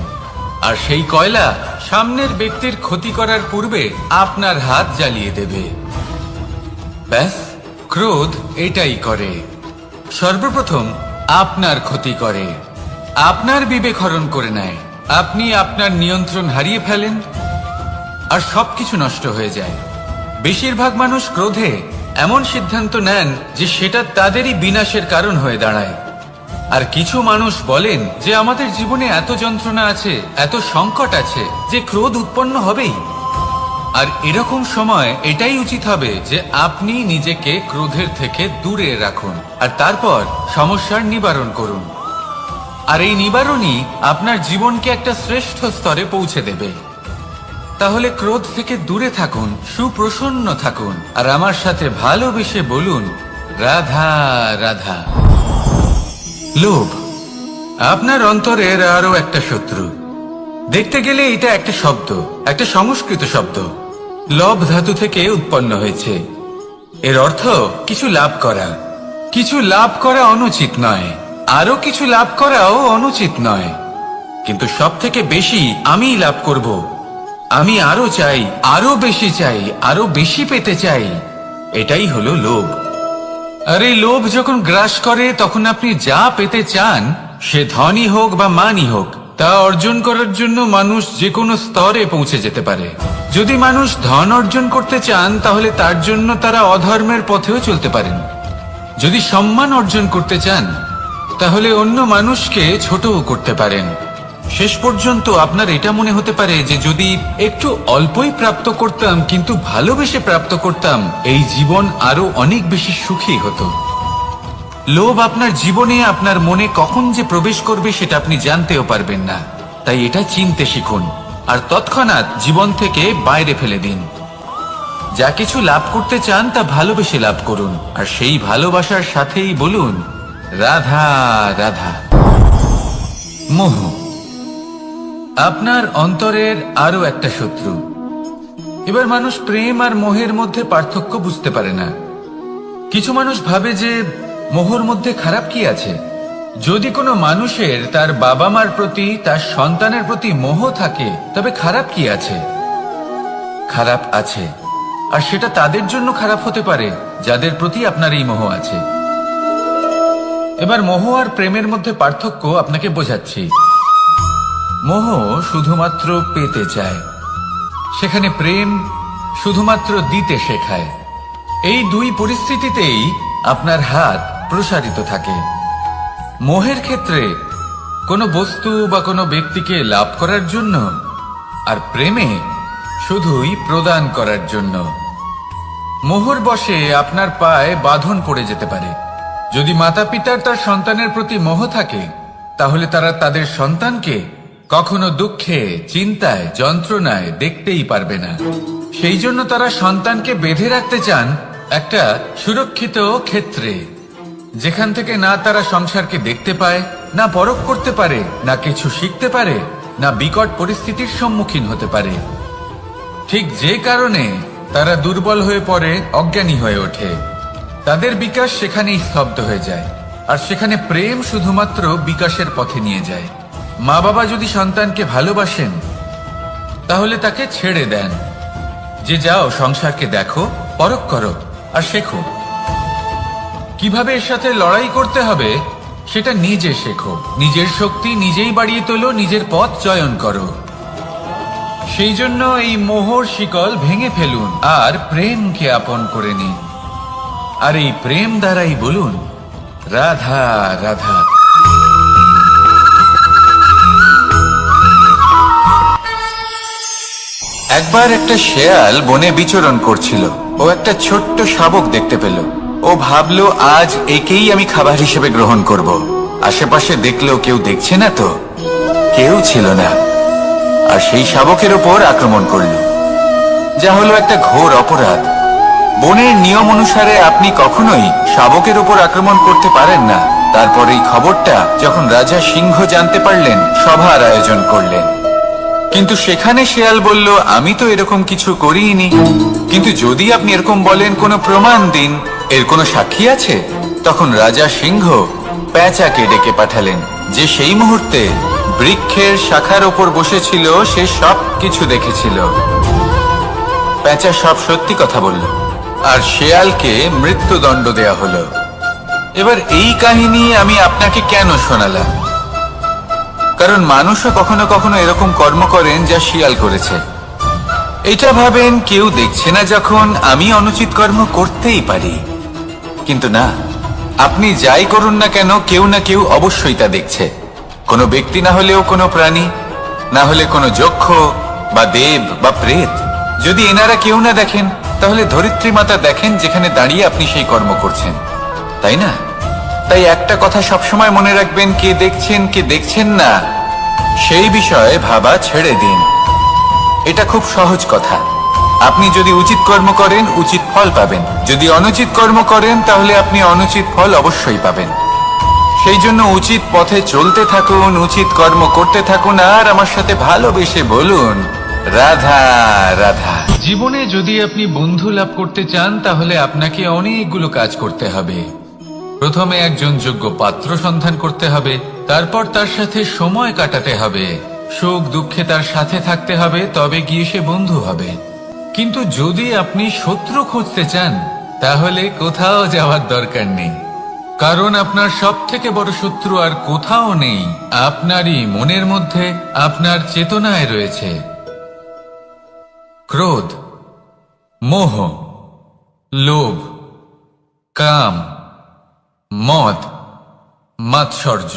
আর সেই কয়লা সামনের ব্যক্তির ক্ষতি করার পূর্বে আপনার হাত জ্বালিয়ে দেবে। ব্যাস, ক্রোধ এটাই করে, সর্বপ্রথম আপনার ক্ষতি করে, আপনার বিবেক হরণ করে নেয়, আপনি আপনার নিয়ন্ত্রণ হারিয়ে ফেলেন আর সবকিছু নষ্ট হয়ে যায়। বেশিরভাগ মানুষ ক্রোধে এমন সিদ্ধান্ত নেন যে সেটা তাদেরই বিনাশের কারণ হয়ে দাঁড়ায়। আর কিছু মানুষ বলেন যে আমাদের জীবনে এত যন্ত্রণা আছে, এত সংকট আছে যে ক্রোধ উৎপন্ন হবেই। আর এরকম সময় এটাই উচিত হবে যে আপনি নিজেকে ক্রোধের থেকে দূরে রাখুন আর তারপর সমস্যার নিবারণ করুন। আর এই নিবারণই আপনার জীবনকে একটা শ্রেষ্ঠ স্তরে পৌঁছে দেবে। তাহলে ক্রোধ থেকে দূরে থাকুন, সুপ্রসন্ন থাকুন আর আমার সাথে ভালোবেসে বলুন রাধা রাধা। লোভ আপনার অন্তরের আরো একটা শত্রু। দেখতে গেলে এটা একটা শব্দ, একটা সংস্কৃত শব্দ, লব ধাতু থেকে উৎপন্ন হয়েছে। এর অর্থ কিছু লাভ করা। কিছু লাভ করা অনুচিত নয়, আরো কিছু লাভ করাও অনুচিত নয়, কিন্তু সব থেকে বেশি আমি লাভ করব, আমি আরো চাই, আরো বেশি চাই, আরো বেশি পেতে চাই, এটাই হলো লোভ। আর এই লোভ যখন গ্রাস করে তখন আপনি যা পেতে চান, সে ধনই হোক বা মানই হোক, তা অর্জন করার জন্য মানুষ যে কোনো স্তরে পৌঁছে যেতে পারে। যদি মানুষ ধন অর্জন করতে চান তাহলে তার জন্য তারা অধর্মের পথেও চলতে পারেন। যদি সম্মান অর্জন করতে চান তাহলে অন্য মানুষকে ছোটও করতে পারেন। শেষ পর্যন্ত আপনার এটা মনে হতে পারে যে যদি একটু অল্পই প্রাপ্ত করতাম কিন্তু ভালোবেসে প্রাপ্ত করতাম, এই জীবন আরো অনেক বেশি সুখী হতো। লোভ আপনার জীবনে, আপনার মনে কখন যে প্রবেশ করবে সেটা আপনি জানতেও পারবেন না। তাই এটা চিনতে শিখুন আর তৎক্ষণাৎ জীবন থেকে বাইরে ফেলে দিন। যা কিছু লাভ করতে চান তা ভালোবেসে লাভ করুন আর সেই ভালোবাসার সাথেই বলুন রাধা রাধা। মোহ আপনার অন্তরের আরো একটা শত্রু। এবার মানুষ প্রেম আর মোহের মধ্যে পার্থক্য বুঝতে পারে না। কিছু মানুষ ভাবে যে মোহর মধ্যে খারাপ কি আছে। যদি কোনো মানুষের তার বাবা মার প্রতি, তার সন্তানের প্রতি মোহ থাকে তবে খারাপ কি আছে? খারাপ আছে, আর সেটা তাদের জন্য খারাপ হতে পারে যাদের প্রতি আপনার এই মোহ আছে। এবার মোহ আর প্রেমের মধ্যে পার্থক্য আপনাকে বোঝাচ্ছি। মোহ শুধুমাত্র পেতে চায়, সেখানে প্রেম শুধুমাত্র দিতে শেখায়। এই দুই পরিস্থিতিতেই আপনার হাত প্রসারিত থাকে। মোহের ক্ষেত্রে কোনো বস্তু বা কোনো ব্যক্তিকে লাভ করার জন্য, আর প্রেমে শুধুই প্রদান করার জন্য। মোহর বশে আপনার পায়ে বাঁধন পড়ে যেতে পারে। যদি মাতা পিতার তার সন্তানের প্রতি মোহ থাকে তাহলে তারা তাদের সন্তানকে কখনো দুঃখে, চিন্তায়, যন্ত্রণায় দেখতেই পারবে না। সেই জন্য তারা সন্তানকে বেঁধে রাখতে চান একটা সুরক্ষিত ক্ষেত্রে, যেখান থেকে না তারা সংসারকে দেখতে পায়, না পরখ করতে পারে, না কিছু শিখতে পারে, না বিকট পরিস্থিতির সম্মুখীন হতে পারে। ঠিক যে কারণে তারা দুর্বল হয়ে পড়ে, অজ্ঞানী হয়ে ওঠে। তাদের বিকাশ সেখানেই স্তব্ধ হয়ে যায়, আর সেখানে প্রেম শুধুমাত্র বিকাশের পথে নিয়ে যায়। মা বাবা যদি সন্তানকে ভালোবাসেন তাহলে তাকে ছেড়ে দেন যে যাও সংসারকে দেখো, পরখ করো আর শেখো। কিভাবে এর সাথে লড়াই করতে হবে সেটা নিজে শেখো। নিজের শক্তি নিজেই বাড়িয়ে তোলো, নিজের পথ চয়ন করো। সেই জন্য এই মোহর শিকল ভেঙে ফেলুন আর প্রেমকে আপন করে নিন। আর এই প্রেম দ্বারাই বলুন রাধা রাধা। একবার একটা শেয়াল বনে বিচরণ করছিল। ও একটা ছোট্ট শাবক দেখতে পেল। ও ভাবলো আজ একেই আমি খাবার হিসেবে গ্রহণ করব। আশেপাশে দেখলো কেউ দেখছে না তো, কেউ ছিল না, আর সেই শাবকের ওপর আক্রমণ করলো। যা হলো একটা ঘোর অপরাধ। বনের নিয়ম অনুসারে আপনি কখনোই শাবকের উপর আক্রমণ করতে পারেন না। তারপর এই খবরটা যখন রাজা সিংহ জানতে পারলেন, সভার আয়োজন করলেন। কিন্তু সেখানে শেয়াল বলল, আমি তো এরকম কিছু করিনি। কিন্তু যদি আপনি এরকম বলেন, কোনো প্রমাণ দিন, এর কোনো সাক্ষী আছে? তখন রাজা সিংহ পেঁচাকে ডেকে পাঠালেন, যে সেই মুহূর্তে বৃক্ষের শাখার ওপর বসেছিল। সে সব কিছু দেখেছিল। পেঁচা সব সত্যি কথা বলল, আর শেয়ালকে মৃত্যুদণ্ড দেয়া হলো। এবার এই কাহিনী আমি আপনাকে কেন শোনালাম? কারণ মানুষও কখনো কখনো এরকম কর্ম করেন যা শিয়াল করেছে। এটা ভাবেন কেউ দেখছে না, যখন আমি অনুচিত কর্ম করতেই পারি। কিন্তু না, আপনি যাই করুন না কেন, কেউ না কেউ অবশ্যই তা দেখছে। কোনো ব্যক্তি না হলেও কোনো প্রাণী, না হলে কোনো যক্ষ বা দেব বা প্রেত। যদি এনারা কেউ না দেখেন, তাহলে ধরিত্রী মাতা দেখেন, যেখানে দাঁড়িয়ে আপনি সেই কর্ম করছেন, তাই না? তাই একটা কথা সবসময় মনে রাখবেন, কে দেখছেন কে দেখছেন না সেই বিষয়ে ভাবা ছেড়ে দিন। এটা খুব সহজ কথা। আপনি যদি উচিত কর্ম করেন, উচিত ফল পাবেন। যদি অনুচিত কর্ম করেন, তাহলে আপনি অনুচিত ফল অবশ্যই পাবেন। সেই জন্য উচিত পথে চলতে থাকুন, উচিত কর্ম করতে থাকুন, আর আমার সাথে ভালোবেসে বলুন, রাধা রাধা। জীবনে যদি আপনি বন্ধু লাভ করতে চান, তাহলে আপনাকে অনেকগুলো কাজ করতে হবে। প্রথমে একজন যোগ্য পাত্র সন্ধান করতে হবে, তারপর তার সাথে সময় কাটাতে হবে, সুখ দুঃখে তার সাথে থাকতে হবে, তবে গিয়ে সে বন্ধু হবে। কিন্তু যদি আপনি শত্রু খুঁজতে চান, তাহলে কোথাও যাওয়ার দরকার নেই। কারণ আপনার সব থেকে বড় শত্রু আর কোথাও নেই, আপনারই মনের মধ্যে, আপনার চেতনায় রয়েছে। ক্রোধ, মোহ, লোভ, কাম, মদ, মাৎসর্য।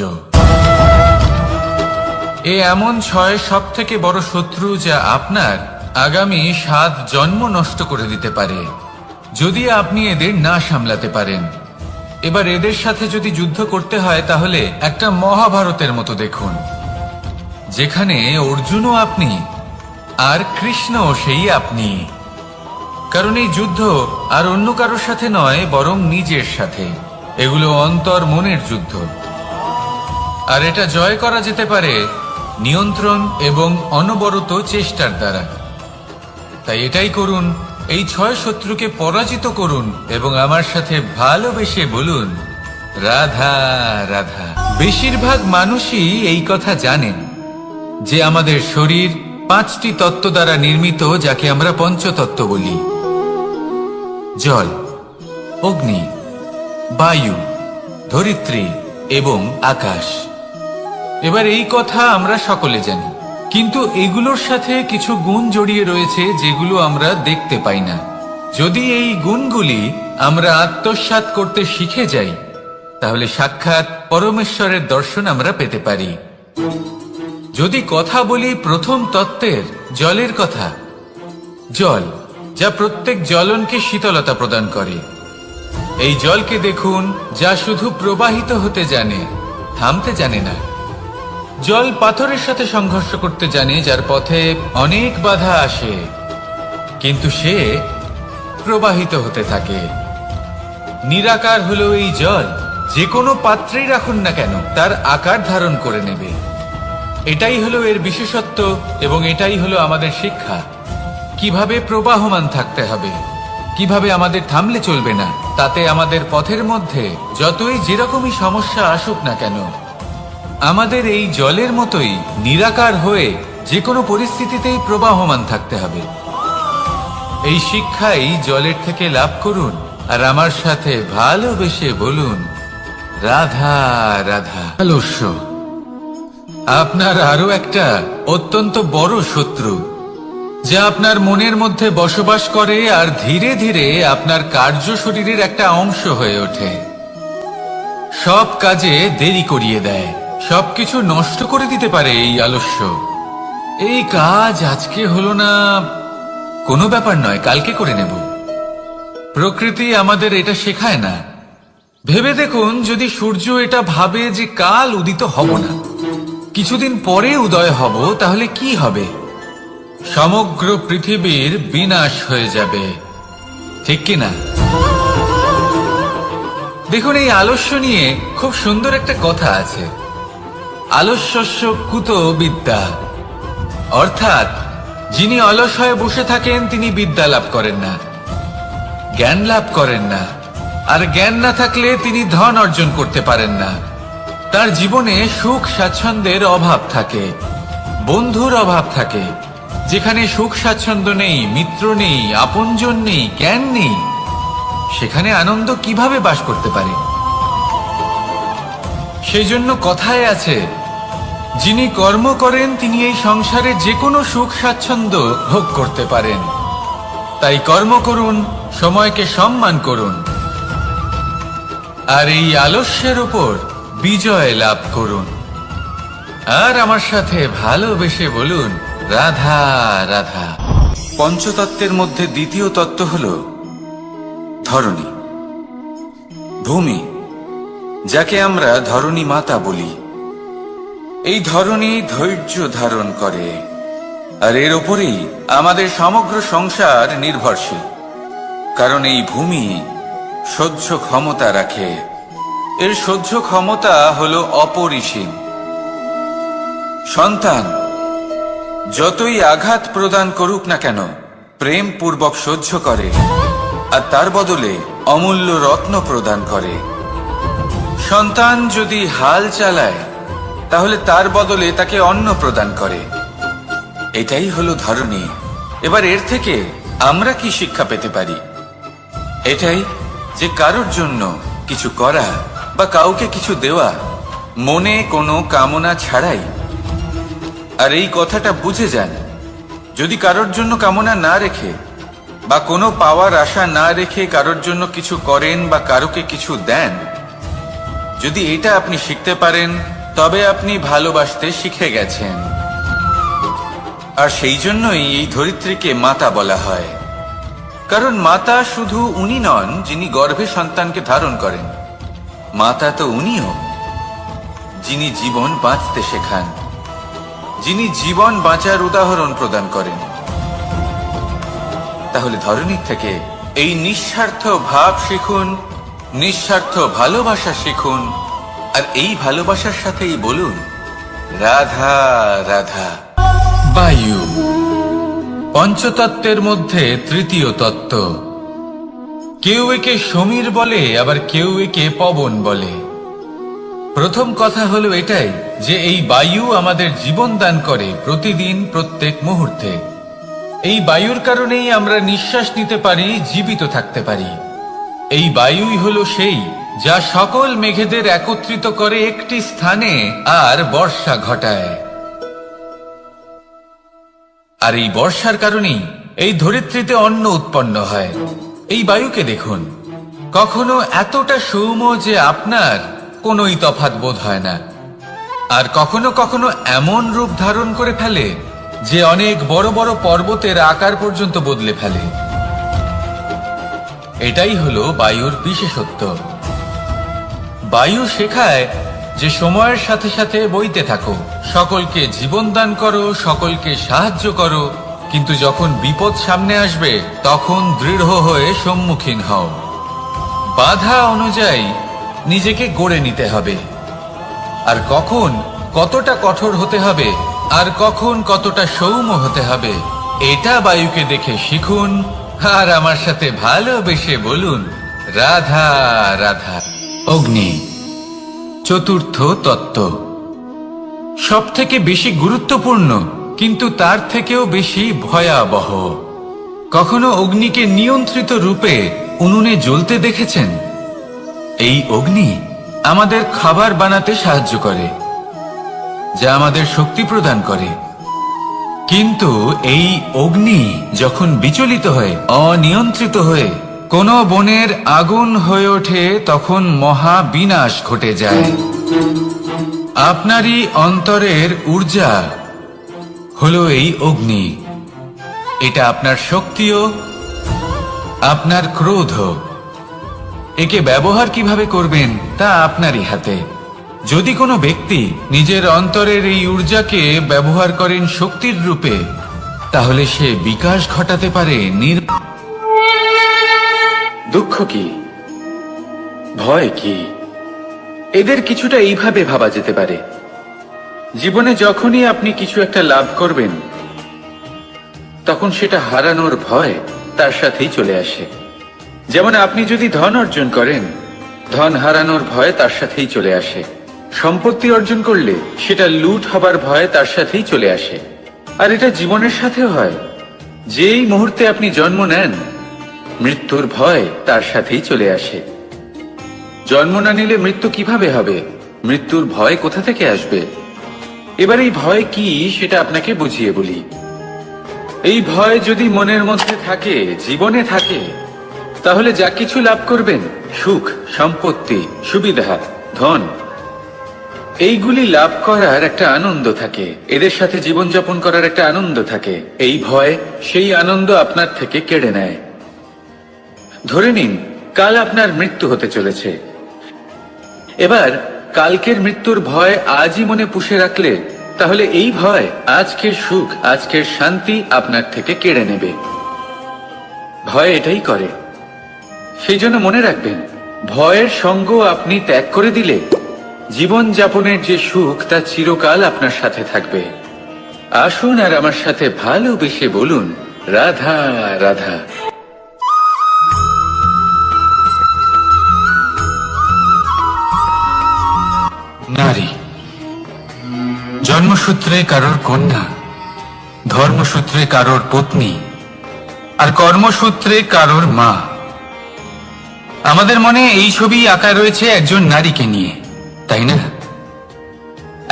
এ এমন 6 সব থেকে বড় শত্রু যা আপনার আগামী 7 জন্ম নষ্ট করে দিতে পারে, যদি আপনি এদের না সামলাতে পারেন। এবার এদের সাথে যদি যুদ্ধ করতে হয়, তাহলে একটা মহাভারতের মতো দেখুন, যেখানে অর্জুনও আপনি আর কৃষ্ণও সেই আপনি। কারণ এই যুদ্ধ আর অন্য কারোর সাথে নয়, বরং নিজের সাথে। এগুলো অন্তর মনের যুদ্ধ, আর এটা জয় করা যেতে পারে নিয়ন্ত্রণ এবং অনবরত চেষ্টার দ্বারা। তাই এটাই করুন, এই 6 শত্রুকে পরাজিত করুন এবং আমার সাথে ভালোবেসে বলুন, রাধা রাধা। বেশিরভাগ মানুষই এই কথা জানেন যে আমাদের শরীর 5টি তত্ত্ব দ্বারা নির্মিত, যাকে আমরা পঞ্চতত্ত্ব বলি: জল, অগ্নি, বায়ু, ধরিত্রী এবং আকাশ। এবার এই কথা আমরা সকলে জানি, কিন্তু এগুলোর সাথে কিছু গুণ জড়িয়ে রয়েছে যেগুলো আমরা দেখতে পাই না। যদি এই গুণগুলি আমরা আত্মসাৎ করতে শিখে যাই, তাহলে সাক্ষাৎ পরমেশ্বরের দর্শন আমরা পেতে পারি। যদি কথা বলি প্রথম তত্ত্বের, জলের কথা, জল যা প্রত্যেক জ্বলনকে শীতলতা প্রদান করে। এই জলকে দেখুন, যা শুধু প্রবাহিত হতে জানে, থামতে জানে না। জল পাথরের সাথে সংঘর্ষ করতে জানে, যার পথে অনেক বাধা আসে, কিন্তু সে প্রবাহিত হতে থাকে। নিরাকার হলো এই জল, যে কোনো পাত্রেই রাখুন না কেন, তার আকার ধারণ করে নেবে। এটাই হলো এর বিশেষত্ব, এবং এটাই হলো আমাদের শিক্ষা। কিভাবে প্রবাহমান থাকতে হবে, কিভাবে আমাদের থামলে চলবে না, তাতে আমাদের পথের মধ্যে যতই যেরকমই সমস্যা আসুক না কেন, আমাদের এই জলের মতোই নিরাকার হয়ে যে কোনো পরিস্থিতিতেই প্রবাহমান থাকতে হবে। এই শিক্ষাই জলের থেকে লাভ করুন, আর আমার সাথে ভালোবেসে বলুন, রাধা রাধা। আলস্য আপনার আরো একটা অত্যন্ত বড় শত্রু, যা আপনার মনের মধ্যে বসবাস করে আর ধীরে ধীরে আপনার কার্য শরীরের একটা অংশ হয়ে ওঠে। সব কাজে দেরি করিয়ে দেয়, সবকিছু নষ্ট করে দিতে পারে এই আলস্য। এই কাজ আজকে হলো না, কোনো ব্যাপার নয়, কালকে করে নেব। প্রকৃতি আমাদের এটা শেখায় না। ভেবে দেখুন, যদি সূর্য এটা ভাবে যে কাল উদিত হব না, কিছুদিন পরে উদয় হব, তাহলে কি হবে? সমগ্র পৃথিবীর বিনাশ হয়ে যাবে, ঠিক কিনা? দেখুন, এই আলস্য নিয়ে খুব সুন্দর একটা কথা আছে, আলস্যস্য কুত বিদ্যা। অর্থাৎ যিনি অলস হয়ে বসে থাকেন তিনি বিদ্যা লাভ করেন না, জ্ঞান লাভ করেন না, আর জ্ঞান না থাকলে তিনি ধন অর্জন করতে পারেন না। তার জীবনে সুখ স্বাচ্ছন্দ্যের অভাব থাকে, বন্ধুর অভাব থাকে। যেখানে সুখ স্বাচ্ছন্দ্য নেই, মিত্র নেই, আপনজন নেই, জ্ঞান নেই, সেখানে আনন্দ কিভাবে বাস করতে পারে? সেই জন্য কথায় আছে, যিনি কর্ম করেন তিনি এই সংসারে যে কোনো সুখ স্বাচ্ছন্দ্য ভোগ করতে পারেন। তাই কর্ম করুন, সময়কে সম্মান করুন, আর এই আলস্যের উপর বিজয় লাভ করুন। আর আমার সাথে ভালোবেসে বলুন, রাধা রাধা। পঞ্চতত্ত্বের মধ্যে দ্বিতীয় তত্ত্ব হল ধরণী, ভূমি, যাকে আমরা ধরণী মাতা বলি। এই ধরণী ধৈর্য ধারণ করে, আর এর ওপরেই আমাদের সমগ্র সংসার নির্ভরশীল। কারণ এই ভূমি সহ্য ক্ষমতা রাখে, এর সহ্য ক্ষমতা হলো অপরিসীম। সন্তান যতই আঘাত প্রদান করুক না কেন, প্রেম পূর্বক সহ্য করে, আর তার বদলে অমূল্য রত্ন প্রদান করে। সন্তান যদি হাল চালায়, তাহলে তার বদলে তাকে অন্ন প্রদান করে। এটাই হলো ধরণী। এবার এর থেকে আমরা কি শিক্ষা পেতে পারি? এটাই যে কারোর জন্য কিছু করা বা কাউকে কিছু দেওয়া মনে কোনো কামনা ছাড়াই। আর এই কথাটা বুঝে যান, যদি কারোর জন্য কামনা না রেখে বা কোনো পাওয়ার আশা না রেখে কারোর জন্য কিছু করেন বা কারোকে কিছু দেন, যদি এটা আপনি শিখতে পারেন, তবে আপনি ভালোবাসতে শিখে গেছেন। আর সেই জন্যই এই ধরিত্রীকে মাতা বলা হয়। কারণ মাতা শুধু উনি নন যিনি গর্ভে সন্তানকে ধারণ করেন, মাতা তো উনিও যিনি জীবন বাঁচতে শেখান, যিনি জীবন বাঁচার উদাহরণ প্রদান করেন। তাহলে ধরণীর থেকে এই নিঃস্বার্থ ভাব শিখুন, নিঃস্বার্থ ভালোবাসা শিখুন, আর এই ভালোবাসার সাথেই বলুন, রাধা রাধা। বায়ু পঞ্চতত্ত্বের মধ্যে তৃতীয় তত্ত্ব। কেউ একে সমীর বলে, আবার কেউ একে পবন বলে। প্রথম কথা হলো এটাই যে এই বায়ু আমাদের জীবন দান করে প্রতিদিন, প্রত্যেক মুহূর্তে। এই বায়ুর কারণেই আমরা নিঃশ্বাস নিতে পারি, জীবিত থাকতে পারি। এই বায়ুই হলো সেই যা সকল মেঘেদের একত্রিত করে একটি স্থানে আর বর্ষা ঘটায়। আর এই বর্ষার কারণেই এই ধরিত্রীতে অন্ন উৎপন্ন হয়। এই বায়ুকে দেখুন, কখনো এতটা সৌম্য যে আপনার কোনোই তফাৎ বোধ হয় না, আর কখনো কখনো এমন রূপ ধারণ করে ফেলে যে অনেক বড় বড় পর্বতের আকার পর্যন্ত বদলে ফেলে। এটাই হলো বায়ুর বিশেষত্ব। বায়ু শেখায় যে সময়ের সাথে সাথে বইতে থাকো, সকলকে জীবন দান করো, সকলকে সাহায্য করো, কিন্তু যখন বিপদ সামনে আসবে তখন দৃঢ় হয়ে সম্মুখীন হও। বাধা অনুযায়ী নিজেকে গড়ে নিতে হবে, আর কখন কতটা কঠোর হতে হবে আর কখন কতটা সৌম্য হতে হবে, এটা বায়ুকে দেখে শিখুন। আর আমার সাথে ভালোবেসে বলুন, রাধা রাধা। অগ্নি চতুর্থ তত্ত্ব, সব থেকে বেশি গুরুত্বপূর্ণ কিন্তু তার থেকেও বেশি ভয়াবহ। কখনো অগ্নিকে নিয়ন্ত্রিত রূপে উনুনে জ্বলতে দেখেছেন? এই অগ্নি আমাদের খাবার বানাতে সাহায্য করে, যা আমাদের শক্তি প্রদান করে। কিন্তু এই অগ্নি যখন বিচলিত হয়ে, অনিয়ন্ত্রিত হয়ে কোন বনের আগুন হয়ে ওঠে, তখন মহা বিনাশ ঘটে যায়। আপনারই অন্তরের ঊর্জা হলো এই অগ্নি। এটা আপনার শক্তিও, আপনার ক্রোধ। একে ব্যবহার কিভাবে করবেন তা আপনারই হাতে। যদি কোনো ব্যক্তি নিজের অন্তরের এই ঊর্জাকে ব্যবহার করেন শক্তির রূপে, তাহলে সে বিকাশ ঘটাতে পারে দুঃখ কি, ভয় কি, এদের কিছুটা এইভাবে ভাবা যেতে পারে। জীবনে যখনই আপনি কিছু একটা লাভ করবেন, তখন সেটা হারানোর ভয় তার সাথেই চলে আসে। যেমন আপনি যদি ধন অর্জন করেন, ধন হারানোর ভয় তার সাথেই চলে আসে। সম্পত্তি অর্জন করলে সেটা লুট হবার ভয় তার সাথেই চলে আসে। আর এটা জীবনের সাথেও হয়। যেই মুহূর্তে আপনি জন্ম নেন, মৃত্যুর ভয় তার সাথেই চলে আসে। জন্ম না নিলে মৃত্যু কিভাবে হবে? মৃত্যুর ভয় কোথা থেকে আসবে? এবার এই ভয় কি সেটা আপনাকে বুঝিয়ে বলি। এই ভয় যদি মনের মধ্যে থাকে, জীবনে থাকে, তাহলে যা কিছু লাভ করবেন, সুখ, সম্পত্তি, সুবিধা, ধন, এইগুলি লাভ করার একটা আনন্দ থাকে, এদের সাথে জীবনযাপন করার একটা আনন্দ থাকে। এই ভয় সেই আনন্দ আপনার থেকে কেড়ে নেয়। ধরে নিন কাল আপনার মৃত্যু হতে চলেছে। এবার কালকের মৃত্যুর ভয় আজই মনে পুষে রাখলে, তাহলে এই ভয় আজকের সুখ, আজকের শান্তি আপনার থেকে কেড়ে নেবে। ভয় এটাই করে। সেই জন্য মনে রাখবেন, ভয়ের সঙ্গ আপনি ত্যাগ করে দিলে জীবন যাপনের যে সুখ তা চিরকাল আপনার সাথে থাকবে। আসুন আর আমার সাথে ভালোবেসে বলুন, রাধা রাধা। নারী জন্মসূত্রে কারোর কন্যা, ধর্মসূত্রে কারোর পত্নী, আর কর্মসূত্রে কারোর মা। আমাদের মনে এই ছবি আঁকা রয়েছে একজন নারীকে নিয়ে, তাই না?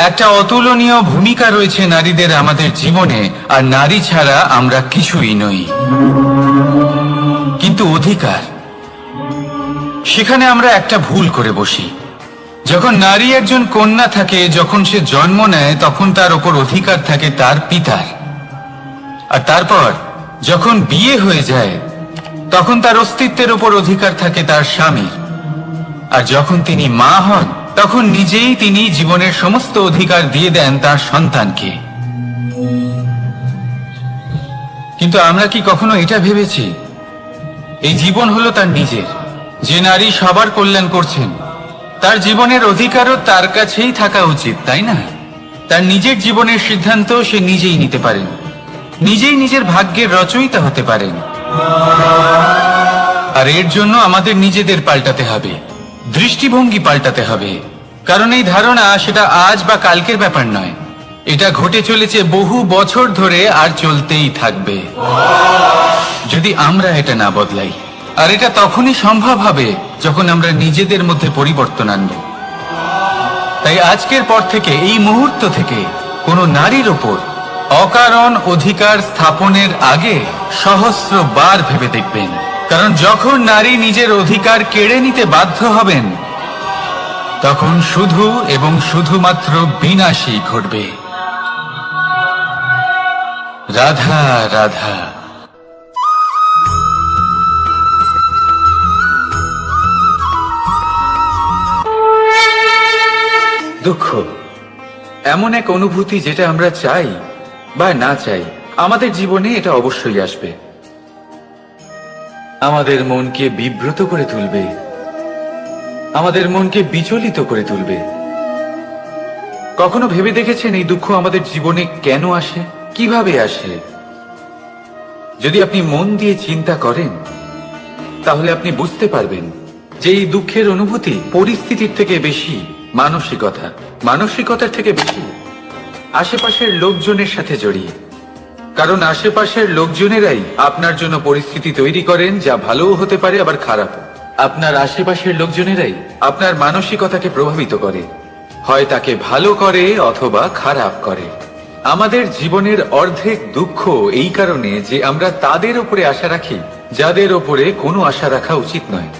একটা অতুলনীয় ভূমিকা রয়েছে নারীদের আমাদের জীবনে, আর নারী ছাড়া আমরা কিছুই নই। কিন্তু অধিকার, সেখানে আমরা একটা ভুল করে বসি। যখন নারী একজন কন্যা থাকে, যখন সে জন্ম নেয়, তখন তার ওপর অধিকার থাকে তার পিতার। আর তারপর যখন বিয়ে হয়ে যায়, তখন তার অস্তিত্বের ওপর অধিকার থাকে তার স্বামীর। আর যখন তিনি মা হন, তখন নিজেই তিনি জীবনের সমস্ত অধিকার দিয়ে দেন তার সন্তানকে। কিন্তু আমরা কি কখনো এটা ভেবেছি, এই জীবন হলো তার নিজের? যে নারী সবার কল্যাণ করছেন, তার জীবনের অধিকারও তার কাছেই থাকা উচিত, তাই না? তার নিজের জীবনের সিদ্ধান্ত সে নিজেই নিতে পারেন, নিজেই নিজের ভাগ্যের রচয়িতা হতে পারেন। আর এর জন্য আমাদের নিজেদের পাল্টাতে হবে, দৃষ্টিভঙ্গি পাল্টাতে হবে। কারণ এই ধারণা সেটা আজ বা কালকের ব্যাপার নয়, এটা ঘটে চলেছে বহু বছর ধরে আর চলতেই থাকবে, যদি আমরা এটা না বদলাই। আর এটা তখনই সম্ভব হবে যখন আমরা নিজেদের মধ্যে পরিবর্তন আনব। তাই আজকের পর থেকে, এই মুহূর্ত থেকে, কোনো নারীর ওপর অকারণ অধিকার স্থাপনের আগে সহস্রবার ভেবে দেখবেন। কারণ যখন নারী নিজের অধিকার কেড়ে নিতে বাধ্য হবেন, তখন শুধু এবং শুধুমাত্র বিনাশই ঘটবে। রাধা রাধা। দুঃখ এমন এক অনুভূতি যেটা আমরা চাই বা না চাই, আমাদের জীবনে এটা অবশ্যই আসবে। আমাদের মনকে বিব্রত করে তুলবে, আমাদের মনকে বিচলিত করে তুলবে। কখনো ভেবে দেখেছেন এই দুঃখ আমাদের জীবনে কেন আসে, কিভাবে আসে? যদি আপনি মন দিয়ে চিন্তা করেন, তাহলে আপনি বুঝতে পারবেন যে এই দুঃখের অনুভূতি পরিস্থিতির থেকে বেশি মানসিকতার থেকে বেশি আশেপাশের লোকজনের সাথে জড়িয়ে। কারণ আশেপাশের লোকজনেরাই আপনার জন্য পরিস্থিতি তৈরি করেন, যা ভালোও হতে পারে আবার খারাপও। আপনার আশেপাশের লোকজনেরাই আপনার মানসিকতাকে প্রভাবিত করে, হয় তাকে ভালো করে অথবা খারাপ করে। আমাদের জীবনের অর্ধেক দুঃখ এই কারণে যে আমরা তাদের উপরে আশা রাখি যাদের উপরে কোনো আশা রাখা উচিত নয়,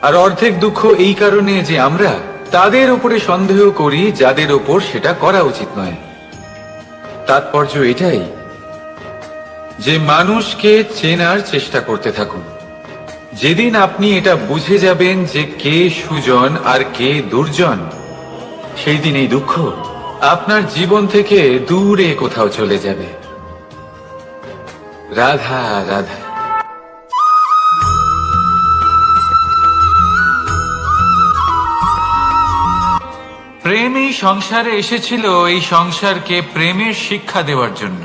আর অর্ধেক দুঃখ এই কারণে যে আমরা তাদের উপরে সন্দেহ করি যাদের উপর সেটা করা উচিত নয়। তাৎপর্য এটাই যে মানুষকে চেনার চেষ্টা করতে থাকুন। যেদিন আপনি এটা বুঝে যাবেন যে কে সুজন আর কে দুর্জন, সেই দিন এই দুঃখ আপনার জীবন থেকে দূরে কোথাও চলে যাবে। রাধা রাধা। প্রেম এই সংসারে এসেছিল এই সংসারকে প্রেমের শিক্ষা দেওয়ার জন্য,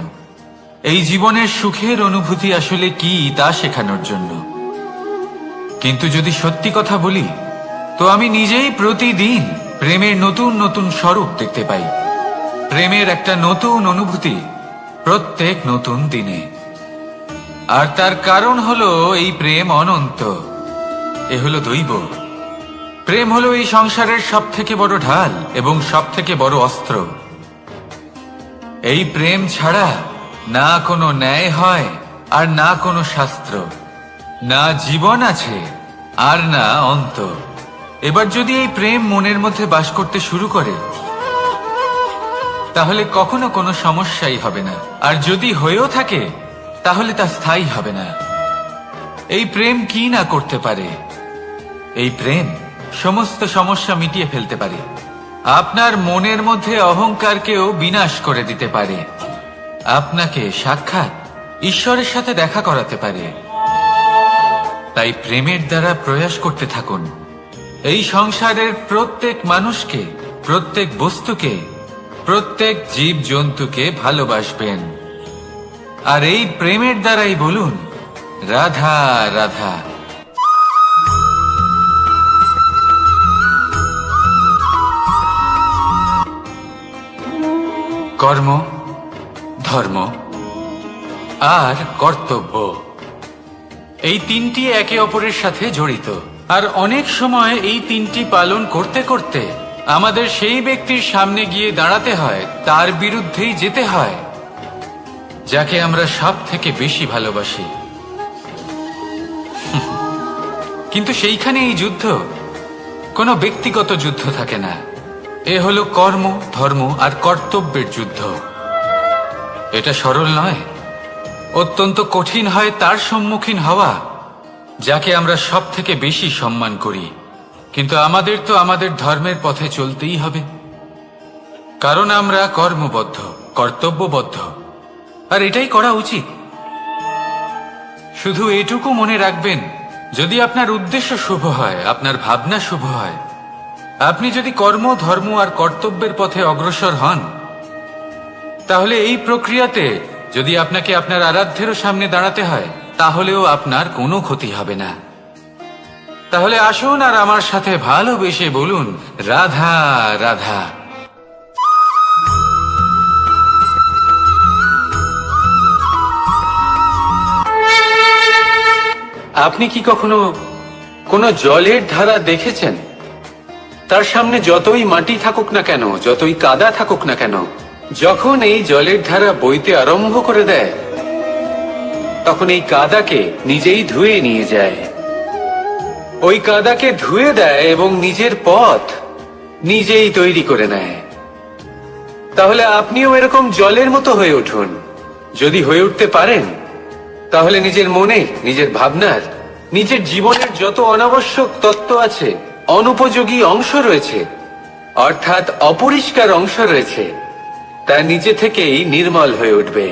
এই জীবনের সুখের অনুভূতি আসলে কি তা শেখানোর জন্য। কিন্তু যদি সত্যি কথা বলি, তো আমি নিজেই প্রতিদিন প্রেমের নতুন নতুন স্বরূপ দেখতে পাই, প্রেমের একটা নতুন অনুভূতি প্রত্যেক নতুন দিনে। আর তার কারণ হলো এই প্রেম অনন্ত, এ হলো দৈব। প্রেম হলো এই সংসারের সব থেকে বড় ঢাল এবং সব থেকে বড় অস্ত্র। এই প্রেম ছাড়া না কোনো ন্যায় হয় আর না কোনো শাস্ত্র, না জীবন আছে আর না অন্ত। এবার যদি এই প্রেম মনের মধ্যে বাস করতে শুরু করে, তাহলে কখনো কোনো সমস্যাই হবে না, আর যদি হয়েও থাকে তাহলে তা স্থায়ী হবে না। এই প্রেম কি না করতে পারে? এই প্রেম সমস্ত সমস্যা মিটিয়ে ফেলতে পারে, আপনার মনের মধ্যে অহংকারকেও বিনাশ করে দিতে পারে, আপনাকে সাক্ষাৎ ঈশ্বরের সাথে দেখা করাতে পারে। তাই প্রেমের দ্বারা প্রয়াস করতে থাকুন। এই সংসারের প্রত্যেক মানুষকে, প্রত্যেক বস্তুকে, প্রত্যেক জীব জন্তুকে ভালোবাসবেন। আর এই প্রেমের দ্বারাই বলুন রাধা রাধা। কর্ম, ধর্ম আর কর্তব্য, এই তিনটি একে অপরের সাথে জড়িত। আর অনেক সময় এই তিনটি পালন করতে করতে আমাদের সেই ব্যক্তির সামনে গিয়ে দাঁড়াতে হয়, তার বিরুদ্ধেই যেতে হয়, যাকে আমরা সব থেকে বেশি ভালোবাসি। কিন্তু সেইখানে এই যুদ্ধ কোনো ব্যক্তিগত যুদ্ধ থাকে না, এ হলো কর্ম, ধর্ম আর কর্তব্যের যুদ্ধ। এটা সরল নয়, অত্যন্ত কঠিন হয় তার সম্মুখীন হওয়া যাকে আমরা সব থেকে বেশি সম্মান করি। কিন্তু আমাদের তো আমাদের ধর্মের পথে চলতেই হবে, কারণ আমরা কর্মবদ্ধ, কর্তব্যবদ্ধ, আর এটাই করা উচিত। শুধু এটুকু মনে রাখবেন, যদি আপনার উদ্দেশ্য শুভ হয়, আপনার ভাবনা শুভ হয়, আপনি যদি কর্ম, ধর্ম আর কর্তব্যের পথে অগ্রসর হন, তাহলে এই প্রক্রিয়াতে যদি আপনাকে আপনার আরাধ্যেরও সামনে দাঁড়াতে হয়, তাহলেও আপনার কোনো ক্ষতি হবে না। তাহলে আসুন আর আমার সাথে ভালোবেসে বলুন রাধা রাধা। আপনি কি কখনো কোনো জলের ধারা দেখেছেন? তার সামনে যতই মাটি থাকুক না কেন, যতই কাদা থাকুক না কেন, যখন এই জলের ধারা বইতে আরম্ভ করে দেয়, তখন এই কাদাকে নিজেই ধুয়ে নিয়ে যায়। ওই কাদাকে ধুয়ে দেয় এবং নিজের পথ নিজেই তৈরি করে নেয়। তাহলে আপনিও এরকম জলের মতো হয়ে উঠুন। যদি হয়ে উঠতে পারেন, তাহলে নিজের মনে, নিজের ভাবনার, নিজের জীবনের যত অনাবশ্যক তত্ত্ব আছে, অনুপযোগী অংশ রয়েছে, অর্থাৎ অপরিষ্কার অংশ রয়েছে, তা নিজে থেকেই নির্মল হয়ে উঠবে।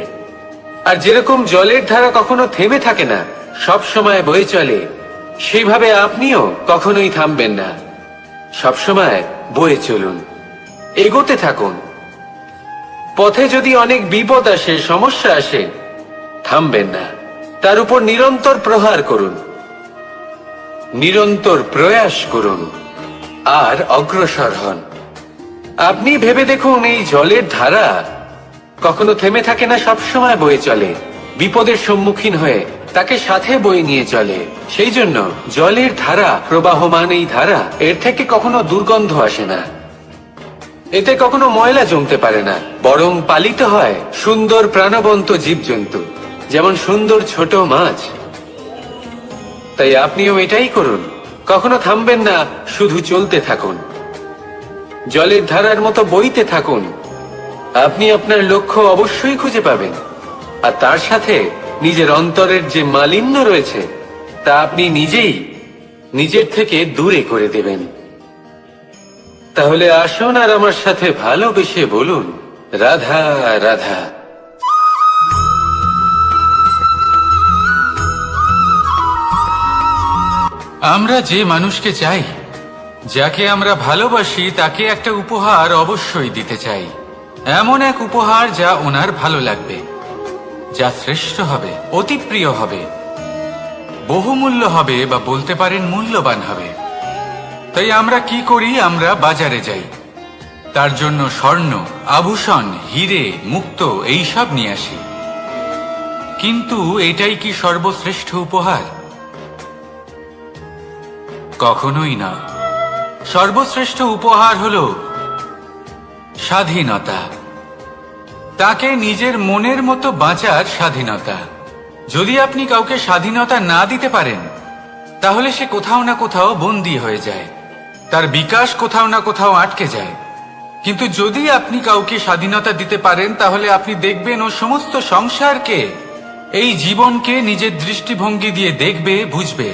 আর যেরকম জলের ধারা কখনো থেমে থাকে না, সব সময় বয়ে চলে, সেইভাবে আপনিও কখনোই থামবেন না। সব সময় বয়ে চলুন, এগোতে থাকুন। পথে যদি অনেক বিপদ আসে, সমস্যা আসে, থামবেন না, তার উপর নিরন্তর প্রহার করুন, নিরন্তর প্রয়াস করুন আর অগ্রসর হন। আপনি ভেবে দেখুন, এই জলের ধারা কখনো থেমে থাকে না, সবসময় বয়ে চলে, বিপদের সম্মুখীন হয়ে তাকে সাথে বয়ে নিয়ে চলে। সেই জন্য জলের ধারা, প্রবাহমান এই ধারা, এর থেকে কখনো দুর্গন্ধ আসে না, এতে কখনো ময়লা জমতে পারে না, বরং পালিত হয় সুন্দর প্রাণবন্ত জীবজন্তু, যেমন সুন্দর ছোট মাছ। তাই আপনিও এটাই করুন, কখনো থামবেন না, শুধু চলতে থাকুন, জলের ধারার মতো বইতে থাকুন। আপনি আপনার লক্ষ্য অবশ্যই খুঁজে পাবেন, আর তার সাথে নিজের অন্তরের যে মালিন্য রয়েছে, তা আপনি নিজেই নিজের থেকে দূরে করে দেবেন। তাহলে আসুন আর আমার সাথে ভালোবেসে বলুন রাধা রাধা। আমরা যে মানুষকে চাই, যাকে আমরা ভালোবাসি, তাকে একটা উপহার অবশ্যই দিতে চাই। এমন এক উপহার যা ওনার ভালো লাগবে, যা শ্রেষ্ঠ হবে, অতি প্রিয় হবে, বহুমূল্য হবে, বা বলতে পারেন মূল্যবান হবে। তাই আমরা কি করি? আমরা বাজারে যাই, তার জন্য স্বর্ণ, আভূষণ, হিরে, মুক্তো এইসব নিয়ে আসি। কিন্তু এটাই কি সর্বশ্রেষ্ঠ উপহার? কখনোই না। সর্বশ্রেষ্ঠ উপহার হলো স্বাধীনতা, তাকে নিজের মনের মতো বাঁচার স্বাধীনতা। যদি আপনি কাউকে স্বাধীনতা না দিতে পারেন, তাহলে সে কোথাও না কোথাও বন্দী হয়ে যায়, তার বিকাশ কোথাও না কোথাও আটকে যায়। কিন্তু যদি আপনি কাউকে স্বাধীনতা দিতে পারেন, তাহলে আপনি দেখবেন ও সমস্ত সংসারকে, এই জীবনকে নিজের দৃষ্টিভঙ্গি দিয়ে দেখবে, বুঝবে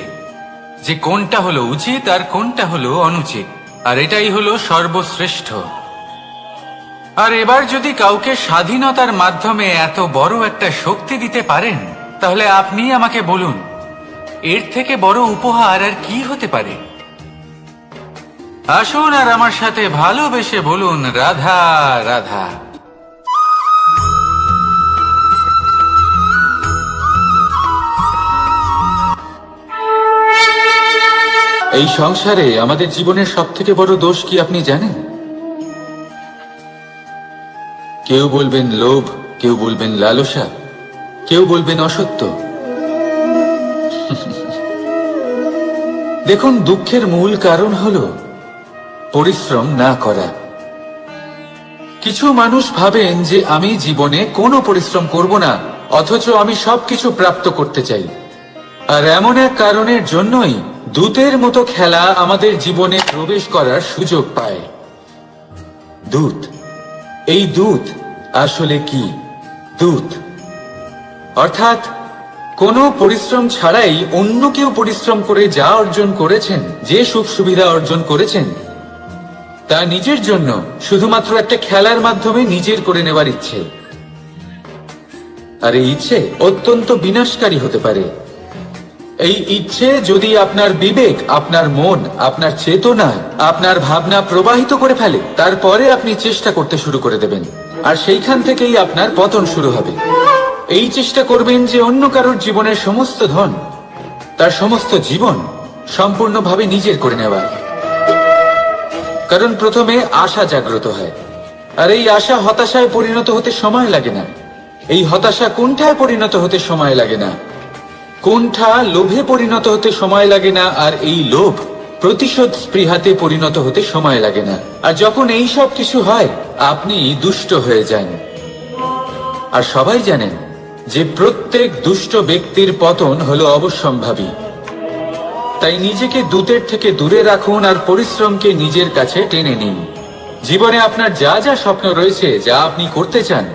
যে কোনটা হলো উচিত আর কোনটা হলো অনুচিত। আর এটাই হলো সর্বশ্রেষ্ঠ। আর এবার যদি কাউকে স্বাধীনতার মাধ্যমে এত বড় একটা শক্তি দিতে পারেন, তাহলে আপনি আমাকে বলুন, এর থেকে বড় উপহার আর কি হতে পারে? আসুন আর আমার সাথে ভালোবেসে বলুন, রাধা রাধা। এই সংসারে আমাদের জীবনের সবথেকে বড় দোষ কি আপনি জানেন? কেউ বলবেন লোভ, কেউ বলবেন লালসা, কেউ বলবেন অসত্য। দেখুন, দুঃখের মূল কারণ হলো পরিশ্রম না করা। কিছু মানুষ ভাবেন যে আমি জীবনে কোনো পরিশ্রম করব না, অথচ আমি সবকিছু প্রাপ্ত করতে চাই। আর এমন এক কারণের জন্যই দূতের মতো খেলা আমাদের জীবনে প্রবেশ করার সুযোগ পায়। দূত। এই দূত আসলে কি? দূত অর্থাৎ কোনো পরিশ্রম ছাড়াই অন্য কেউ পরিশ্রম করে যা অর্জন করেছেন, যে সুখ সুবিধা অর্জন করেছেন, তা নিজের জন্য শুধুমাত্র একটা খেলার মাধ্যমে নিজের করে নেওয়ার ইচ্ছে। আর এই ইচ্ছে অত্যন্ত বিনাশকারী হতে পারে। এই ইচ্ছে যদি আপনার বিবেক, আপনার মন, আপনার চেতনা, আপনার ভাবনা প্রবাহিত করে ফেলে, তারপরে আপনি চেষ্টা করতে শুরু করে দেবেন, আর সেইখান থেকেই আপনার পতন শুরু হবে। এই চেষ্টা করবেন যে অন্য কারোর জীবনের সমস্ত ধন, তার সমস্ত জীবন সম্পূর্ণভাবে নিজের করে নেওয়ার। কারণ প্রথমে আশা জাগ্রত হয়, আর এই আশা হতাশায় পরিণত হতে সময় লাগে না। এই হতাশা কুণ্ঠায় পরিণত হতে সময় লাগে না, কুণ্ঠা লোভে পরিণত হতে সময় লাগে না, আর এই লোভ প্রতিশোধ স্পৃহাতে পরিণত হতে সময় লাগে না। আর যখন এই সব কিছু হয়, আপনি দুষ্ট হয়ে যান। আর সবাই জানেন যে প্রত্যেক দুষ্ট ব্যক্তির পতন হলো অবশ্যম্ভাবী। তাই নিজেকে দূতের থেকে দূরে রাখুন আর পরিশ্রমকে নিজের কাছে টেনে নিন। জীবনে আপনার যা যা স্বপ্ন রয়েছে, যা আপনি করতে চান,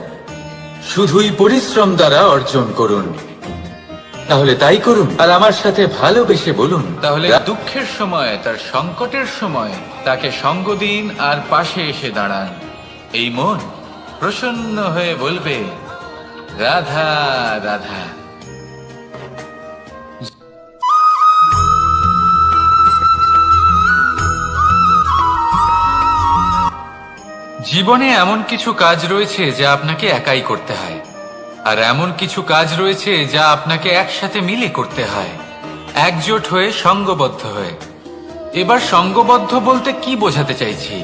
শুধুই পরিশ্রম দ্বারা অর্জন করুন। তাহলে তাই করুন, আর আমার সাথে ভালোবেসে বলুন, তাহলে দুঃখের সময়, তার সংকটের সময় তাকে সঙ্গ দিন আর পাশে এসে দাঁড়ান। এই মন প্রসন্ন হয়ে বলবে, রাধা রাধা। জীবনে এমন কিছু কাজ রয়েছে যা আপনাকে একাই করতে হয়, আর এমন কিছু কাজ রয়েছে যা আপনাকে একসাথে মিলে করতে হয়, একজোট হয়ে, সঙ্গবদ্ধ হয়ে। এবার সঙ্গবদ্ধ বলতে কি বোঝাতে চাইছি?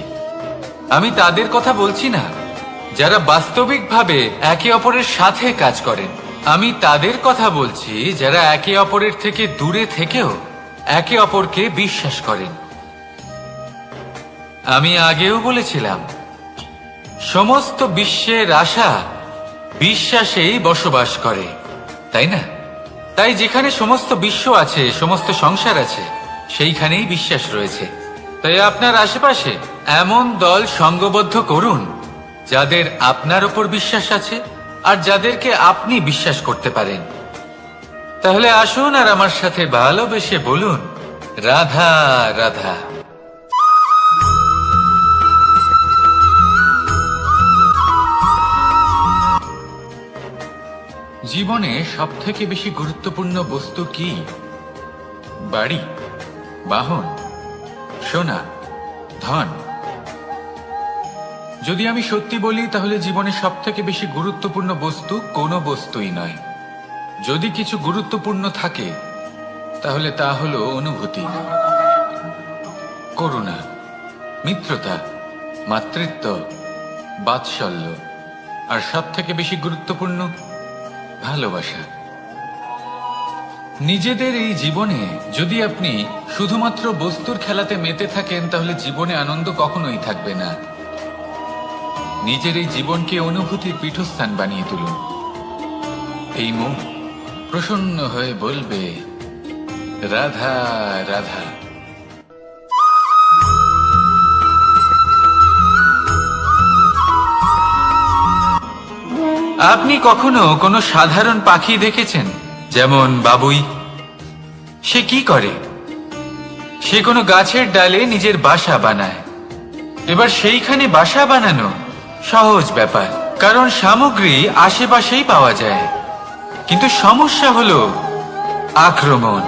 আমি তাদের কথা বলছি না যারা বাস্তবিকভাবে একে অপরের সাথে কাজ করেন। আমি তাদের কথা বলছি যারা একে অপরের থেকে দূরে থেকেও একে অপরকে বিশ্বাস করেন। আমি আগেও বলেছিলাম, সমস্ত বিশ্বের আশা বিশ্বাসেই বসবাস করে, তাই না? তাই যেখানে সমস্ত বিশ্ব আছে, সমস্ত সংসার আছে, সেইখানেই বিশ্বাস রয়েছে। তাই আপনার আশেপাশে এমন দল সঙ্গবদ্ধ করুন যাদের আপনার ওপর বিশ্বাস আছে আর যাদেরকে আপনি বিশ্বাস করতে পারেন। তাহলে আসুন আর আমার সাথে ভালোবেসে বলুন, রাধা রাধা। জীবনে সবথেকে বেশি গুরুত্বপূর্ণ বস্তু কি? বাড়ি। বাহন, সোনা, ধন। যদি আমি সত্যি বলি তাহলে জীবনে সব থেকে বেশি গুরুত্বপূর্ণ বস্তু কোনো বস্তুই নয়। যদি কিছু গুরুত্বপূর্ণ থাকে তাহলে তা হলো অনুভূতি, করুণা, মিত্রতা, মাতৃত্ব, বাৎসল্য, আর সব থেকে বেশি গুরুত্বপূর্ণ ভালোবাসা। নিজেদের এই জীবনে যদি আপনি শুধুমাত্র বস্তুর খেলাতে মেতে থাকেন তাহলে জীবনে আনন্দ কখনোই থাকবে না। নিজের এই জীবনকে অনুভূতির পীঠস্থান বানিয়ে তুলুন। এই মন প্রসন্ন হয়ে বলবে, রাধা রাধা। আপনি কখনো কোনো সাধারণ পাখি দেখেছেন? যেমন বাবুই। সে কি করে? সে কোনো গাছের ডালে নিজের বাসা বানায়। এবার সেইখানে বাসা বানানো সহজ ব্যাপার, কারণ সামগ্রী আশেপাশেই পাওয়া যায়। কিন্তু সমস্যা হলো আক্রমণ।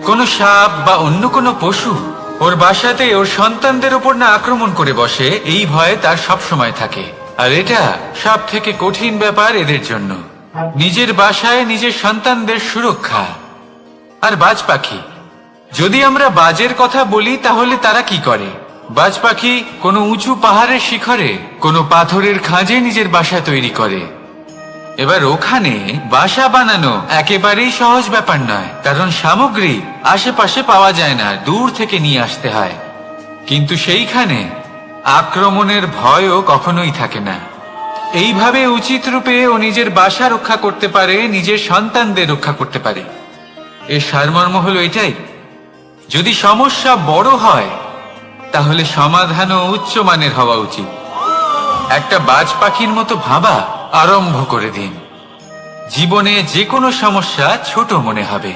কোনো সাপ বা অন্য কোনো পশু ওর বাসাতে ওর সন্তানদের উপর না আক্রমণ করে বসে, এই ভয়ে তার সব সময় থাকে। আর এটা সব থেকে কঠিন ব্যাপার এদের জন্য, নিজের বাসায় নিজের সন্তানদের সুরক্ষা। আর বাজ পাখি, যদি আমরা বাজের কথা বলি তাহলে তারা কি করে? বাজ পাখি কোনো উঁচু পাহাড়ের শিখরে কোনো পাথরের খাঁজে নিজের বাসা তৈরি করে। এবার ওখানে বাসা বানানো একেবারেই সহজ ব্যাপার নয়, কারণ সামগ্রী আশেপাশে পাওয়া যায় না, দূর থেকে নিয়ে আসতে হয়। কিন্তু সেইখানে আক্রমণের ভয়ও কখনোই থাকে না। এইভাবে উচিত রূপে ও নিজের বাসা রক্ষা করতে পারে, নিজের সন্তানদের রক্ষা করতে পারে। এর সারমর্ম হলো এটাই, যদি সমস্যা বড় হয় তাহলে সমাধানও উচ্চমানের হওয়া উচিত। একটা বাজ পাখির মতো ভাবা আরম্ভ করে দিন। জীবনে যে কোনো সমস্যা ছোট মনে হবে।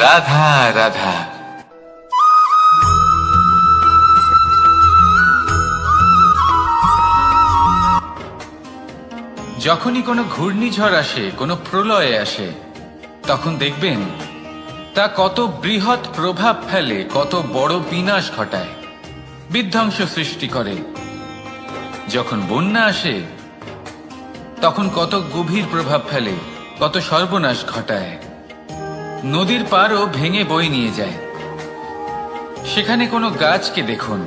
রাধা রাধা। যখনই কোনো ঘূর্ণিঝড় আসে, কোনো প্রলয় আসে, তখন দেখবেন তা কত বৃহৎ প্রভাব ফেলে, কত বড় বিনাশ ঘটায়, বিধ্বংস সৃষ্টি করে। যখন বন্যা আসে তখন কত গভীর প্রভাব ফেলে, কত সর্বনাশ ঘটায়। নদীর পাড়ও ভেঙে বয়ে নিয়ে যায়। সেখানে কোনো গাছকে দেখুন,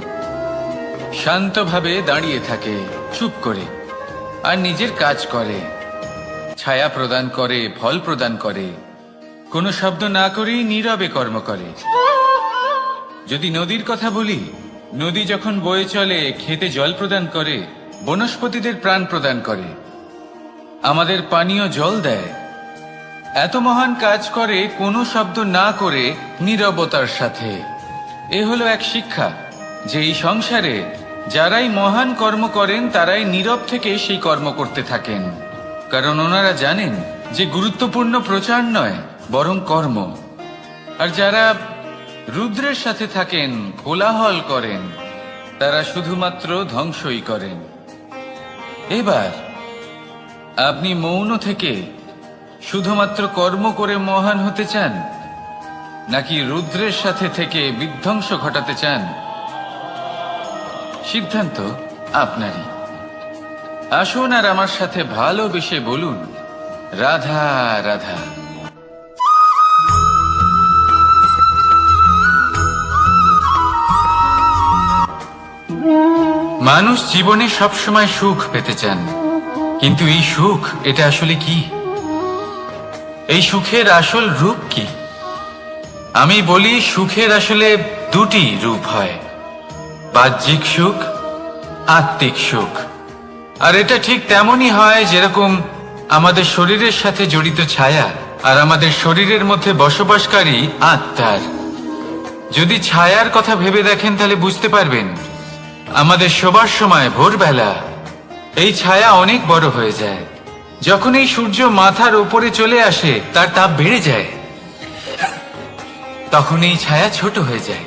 শান্তভাবে দাঁড়িয়ে থাকে, চুপ করে, আর নিজের কাজ করে, ছায়া প্রদান করে, ফল প্রদান করে, কোনো শব্দ না করেই নীরবে কর্ম করে। যদি নদীর কথা বলি, নদী যখন বয়ে চলে খেতে জল প্রদান করে, বনস্পতিদের প্রাণ প্রদান করে, আমাদের পানীয় জল দেয়। এত মহান কাজ করে কোনো শব্দ না করে, নীরবতার সাথে। এ হলো এক শিক্ষা যে এই সংসারে যারাই মহান কর্ম করেন তারাই নীরব থেকে সেই কর্ম করতে থাকেন, কারণ ওনারা জানেন যে গুরুত্বপূর্ণ প্রচার নয় বরং কর্ম। আর যারা রুদ্রের সাথে থাকেন, কোলাহল করেন, তারা শুধুমাত্র ধ্বংসই করেন। এবার আপনি মৌন থেকে শুধুমাত্র কর্ম করে মহান হতে চান, নাকি রুদ্রের সাথে থেকে বিধ্বংস ঘটাতে চান? সিদ্ধান্ত আপনারই। আসুন আর আমার সাথে ভালোবেসে বলুন, রাধা রাধা। মানুষ জীবনে সবসময় সুখ পেতে চান, কিন্তু এই সুখ এটা আসলে কি? এই সুখের আসল রূপ কি? আমি বলি সুখের আসলে দুটি রূপ হয়, বাহ্যিক সুখ, আত্মিক সুখ। আর এটা ঠিক তেমনই হয় যেরকম আমাদের শরীরের সাথে জড়িত ছায়া আর আমাদের শরীরের মধ্যে বসবাসকারী আত্মার। যদি ছায়ার কথা ভেবে দেখেন তাহলে বুঝতে পারবেন আমাদের শোবার সময় ভোরবেলা এই ছায়া অনেক বড় হয়ে যায়। যখন এই সূর্য মাথার উপরে চলে আসে তার তাপ বেড়ে যায়, তখন এই ছায়া ছোট হয়ে যায়।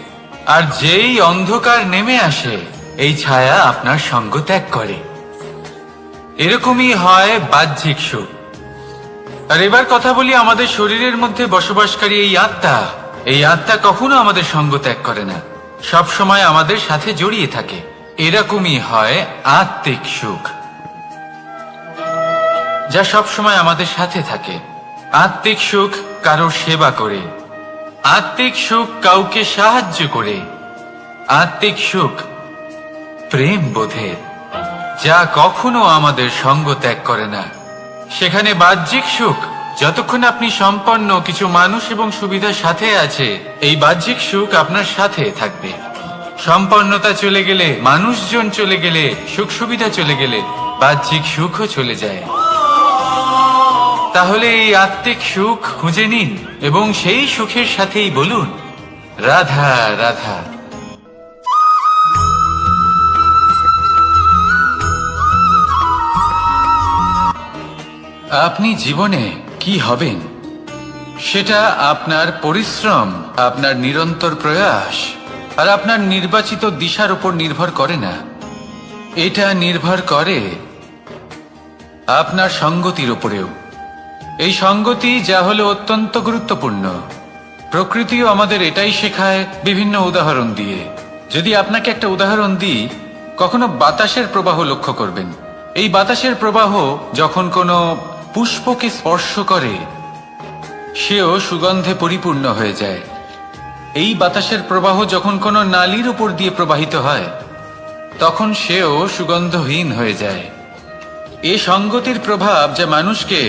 আর যেই অন্ধকার নেমে আসে এই ছায়া আপনার সঙ্গ ত্যাগ করে। এরকমই হয় বাহ্যিক সুখ। আর এবার কথা বলি আমাদের শরীরের মধ্যে বসবাসকারী এই আত্মা। এই আত্মা কখনো আমাদের সঙ্গ ত্যাগ করে না, সব সময় আমাদের সাথে জড়িয়ে থাকে। এরকমই হয় আত্মিক সুখ, যা সব সময় আমাদের সাথে থাকে। আত্মিক সুখ কারোর সেবা করে, আত্মিক সুখ কাউকে সাহায্য করে, আত্মিক সুখ প্রেম বোধের, যা কখনো আমাদের সঙ্গ ত্যাগ করে না। সেখানে বাহ্যিক সুখ, যতক্ষণ আপনি সম্পন্ন কিছু মানুষ এবং সুবিধার সাথে আছে, এই বাহ্যিক সুখ আপনার সাথে থাকবে। সম্পন্নতা চলে গেলে, মানুষজন চলে গেলে, সুখ সুবিধা চলে গেলে বাহ্যিক সুখও চলে যায়। তাহলে এই আত্মিক সুখ খুঁজে নিন এবং সেই সুখের সাথেই বলুন রাধা রাধা। আপনি জীবনে কি হবেন সেটা আপনার পরিশ্রম, আপনার নিরন্তর প্রয়াস আর আপনার নির্বাচিত দিশার উপর নির্ভর করে না। এটা নির্ভর করে আপনার সঙ্গতির উপরেও। এই সঙ্গতি যা হলো অত্যন্ত গুরুত্বপূর্ণ। প্রকৃতিও আমাদের এটাই শেখায় বিভিন্ন উদাহরণ দিয়ে। যদি আপনাকে একটা উদাহরণ দিই, কখনো বাতাসের প্রবাহ লক্ষ্য করবেন। এই বাতাসের প্রবাহ যখন কোনো পুষ্পকে স্পর্শ করে, সেও সুগন্ধে পরিপূর্ণ হয়ে যায়। এই বাতাসের প্রবাহ যখন কোনো নালীর উপর দিয়ে প্রবাহিত হয়, তখন সেও সুগন্ধহীন হয়ে যায়। এই সঙ্গতির প্রভাব যা মানুষকে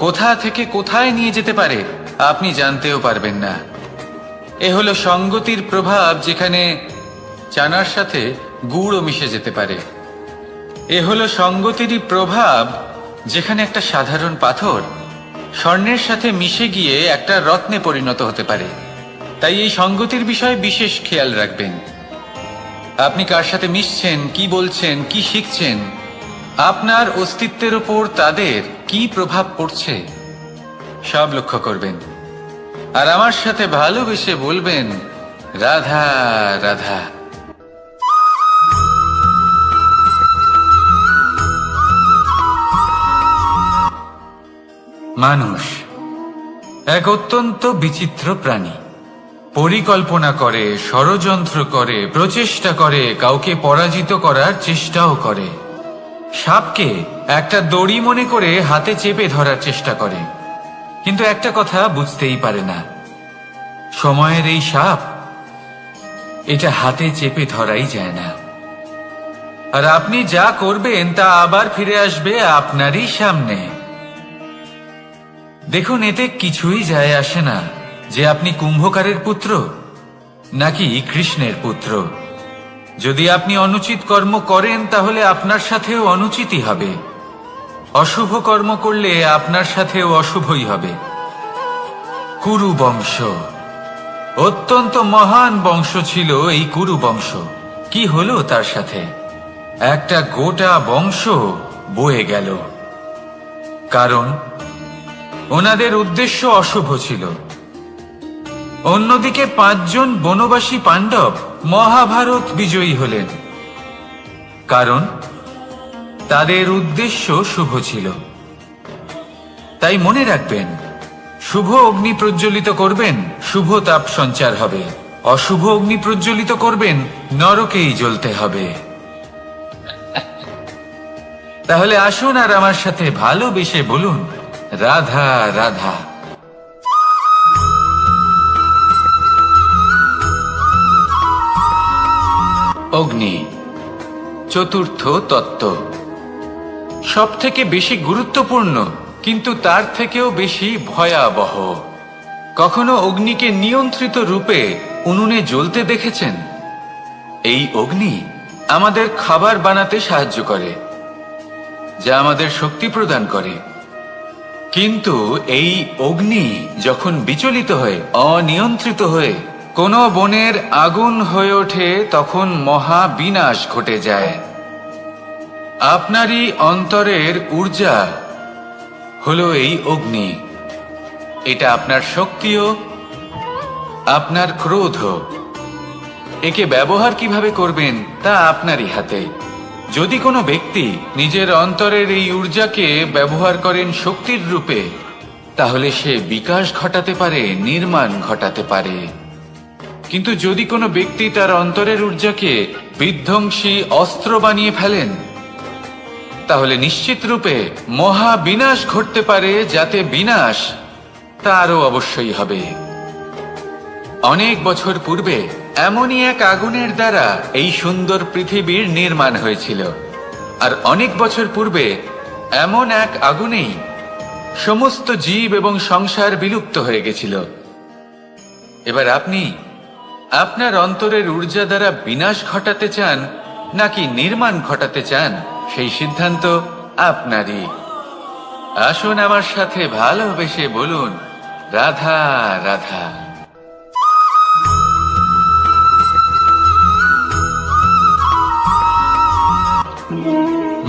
কোথা থেকে কোথায় নিয়ে যেতে পারে আপনি জানতেও পারবেন না। এ হলো সঙ্গতির প্রভাব, যেখানে চানার সাথে গুড়ও মিশে যেতে পারে। এ হলো সঙ্গতিরই প্রভাব, যেখানে একটা সাধারণ পাথর স্বর্ণের সাথে মিশে গিয়ে একটা রত্নে পরিণত হতে পারে। তাই এই সঙ্গতির বিষয়ে বিশেষ খেয়াল রাখবেন। আপনি কার সাথে মিশছেন, কি বলছেন, কি শিখছেন, আপনার অস্তিত্বের উপর তাদের কি প্রভাব পড়ছে সব লক্ষ্য করবেন। আর আমার সাথে ভালোবেসে বলবেন রাধা রাধা। মানুষ এক অত্যন্ত বিচিত্র প্রাণী। পরিকল্পনা করে, ষড়যন্ত্র করে, প্রচেষ্টা করে, কাউকে পরাজিত করার চেষ্টাও করে। সাপকে একটা দড়ি মনে করে হাতে চেপে ধরার চেষ্টা করে, কিন্তু একটা কথা বুঝতেই পারে না, সময়ের এই সাপ, এটা হাতে চেপে ধরাই যায় না। আর আপনি যা করবেন তা আবার ফিরে আসবে আপনারই সামনে। দেখুন, এতে কিছুই যায় আসে না যে আপনি কুম্ভকারের পুত্র নাকি কৃষ্ণের পুত্র। যদি আপনি অনুচিত কর্ম করেন, তাহলে আপনার সাথেও অনুচিতই হবে। অশুভ কর্ম করলে আপনার সাথেও অশুভই হবে। কুরু বংশ অত্যন্ত মহান বংশ ছিল। এই কুরু বংশ কি হলো তার সাথে? একটা গোটা বংশ বয়ে গেল, কারণ ওনাদের উদ্দেশ্য অশুভ ছিল। অন্যদিকে 5 জন বনবাসী পাণ্ডব মহাভারত বিজয়ী হলেন, কারণ তাদের উদ্দেশ্য শুভ ছিল। তাই মনে রাখবেন, শুভ অগ্নি প্রজ্বলিত করবেন, শুভ তাপ সঞ্চার হবে। অশুভ অগ্নি প্রজ্বলিত করবেন, নরকেই জ্বলতে হবে। তাহলে আসুন আর আমার সাথে ভালোবেসে বলুন রাধা রাধা। অগ্নি চতুর্থ তত্ত্ব, সব থেকে বেশি গুরুত্বপূর্ণ, কিন্তু তার থেকেও বেশি ভয়াবহ। কখনো অগ্নিকে নিয়ন্ত্রিত রূপে উনুনে জ্বলতে দেখেছেন? এই অগ্নি আমাদের খাবার বানাতে সাহায্য করে, যা আমাদের শক্তি প্রদান করে। কিন্তু এই অগ্নি যখন বিচলিত হয়ে, অনিয়ন্ত্রিত হয়ে কোনো বনের আগুন হয়ে ওঠে, তখন মহা বিনাশ ঘটে যায়। আপনারই অন্তরের ঊর্জা হলো এই অগ্নি। এটা আপনার শক্তিও, আপনার ক্রোধও। একে ব্যবহার কিভাবে করবেন তা আপনারই হাতে। যদি কোনো ব্যক্তি নিজের অন্তরের এই ঊর্জাকে ব্যবহার করেন শক্তির রূপে, তাহলে সে বিকাশ ঘটাতে পারে, নির্মাণ ঘটাতে পারে। কিন্তু যদি কোনো ব্যক্তি তার অন্তরের ঊর্জাকে বিধ্বংসী অস্ত্র বানিয়ে ফেলেন, তাহলে নিশ্চিত রূপে মহা বিনাশ ঘটতে পারে, যাতে বিনাশ তারও অবশ্যই হবে। অনেক বছর পূর্বে এমনই এক আগুনের দ্বারা এই সুন্দর পৃথিবীর নির্মাণ হয়েছিল, আর অনেক বছর পূর্বে এমন এক আগুনেই সমস্ত জীব এবং সংসার বিলুপ্ত হয়ে গেছিল। এবার আপনি আপনার অন্তরের ঊর্জা দ্বারা বিনাশ ঘটাতে চান নাকি নির্মাণ ঘটাতে চান, সেই সিদ্ধান্ত আপনারই। আসুন আমার সাথে ভালোবেসে বলুন, রাধা রাধা।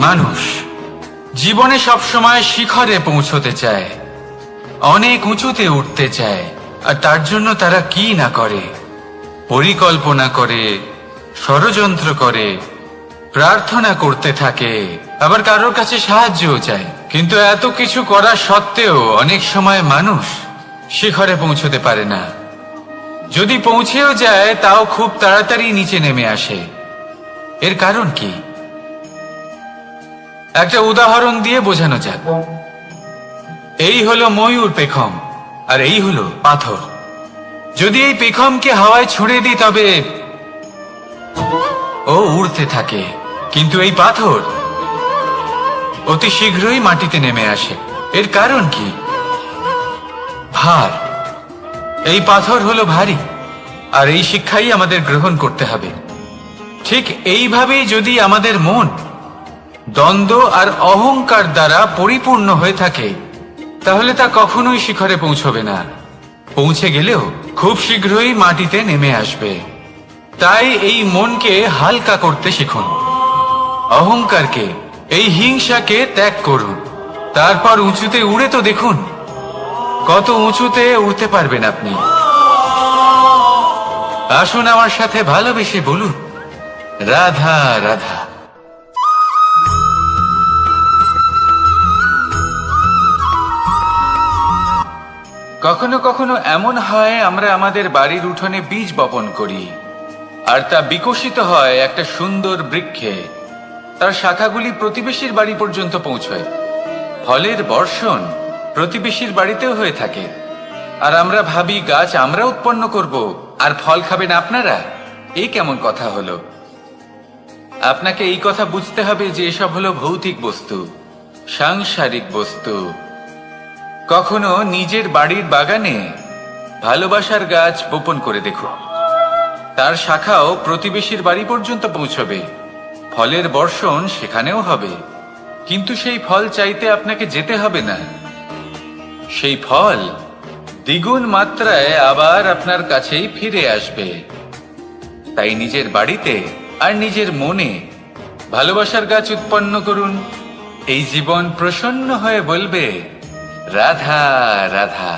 মানুষ জীবনে সবসময় শিখরে পৌঁছতে চায়, অনেক উঁচুতে উঠতে চায়, আর তার জন্য তারা কি না করে, পরিকল্পনা করে, ষড়যন্ত্র করে, প্রার্থনা করতে থাকে, আবার কারোর কাছে সাহায্যও চায়। কিন্তু এত কিছু করা সত্ত্বেও অনেক সময় মানুষ শিখরে পৌঁছতে পারে না। যদি পৌঁছেও যায় তাও খুব তাড়াতাড়ি নিচে নেমে আসে। এর কারণ কি? একটা উদাহরণ দিয়ে বোঝানো যাক। এই হলো ময়ূর পেখম, আর এই হলো পাথর। যদি এই পেখমকে হাওয়ায় ছুঁড়ে দিই তবে ও উড়তে থাকে, কিন্তু এই পাথর অতি শীঘ্রই মাটিতে নেমে আসে। এর কারণ কি? ভার। এই পাথর হলো ভারী, আর এই শিক্ষাই আমাদের গ্রহণ করতে হবে। ঠিক এইভাবেই যদি আমাদের মন দ্বন্দ্ব আর অহংকার দ্বারা পরিপূর্ণ হয়ে থাকে, তাহলে তা কখনোই শিখরে পৌঁছবে না। পৌঁছে গেলেও খুব শীঘ্রই মাটিতে নেমে আসবে। তাই এই মনকে হালকা করতে শিখুন, অহংকারকে, এই হিংসাকে ত্যাগ করুন। তারপর উঁচুতে উড়ে তো দেখুন কত উঁচুতে উড়তে পারবেন আপনি। আসুন আমার সাথে ভালোবেসে বলুন, রাধা রাধা। কখনো কখনো এমন হয় আমরা আমাদের বাড়ির উঠোনে বীজ বপন করি, আর তা বিকশিত হয় একটা সুন্দর বৃক্ষে। তার শাখাগুলি প্রতিবেশীর বাড়ি পর্যন্ত পৌঁছয়। ফলের বর্ষণ প্রতিবেশীর বাড়িতেও হয়ে থাকে, আর আমরা ভাবি গাছ আমরা উৎপন্ন করব আর ফল খাবেন আপনারা। এই কেমন কথা হলো? আপনাকে এই কথা বুঝতে হবে যে এসব হলো ভৌতিক বস্তু, সাংসারিক বস্তু। কখনো নিজের বাড়ির বাগানে ভালোবাসার গাছ বপন করে দেখুন, তার শাখাও প্রতিবেশীর বাড়ি পর্যন্ত পৌঁছবে, ফলের বর্ষণ সেখানেও হবে। কিন্তু সেই ফল চাইতে আপনাকে যেতে হবে না, সেই ফল দ্বিগুণ মাত্রায় আবার আপনার কাছেই ফিরে আসবে। তাই নিজের বাড়িতে আর নিজের মনে ভালোবাসার গাছ উৎপন্ন করুন। এই জীবন প্রসন্ন হয়ে বলবে, রাধা রাধা।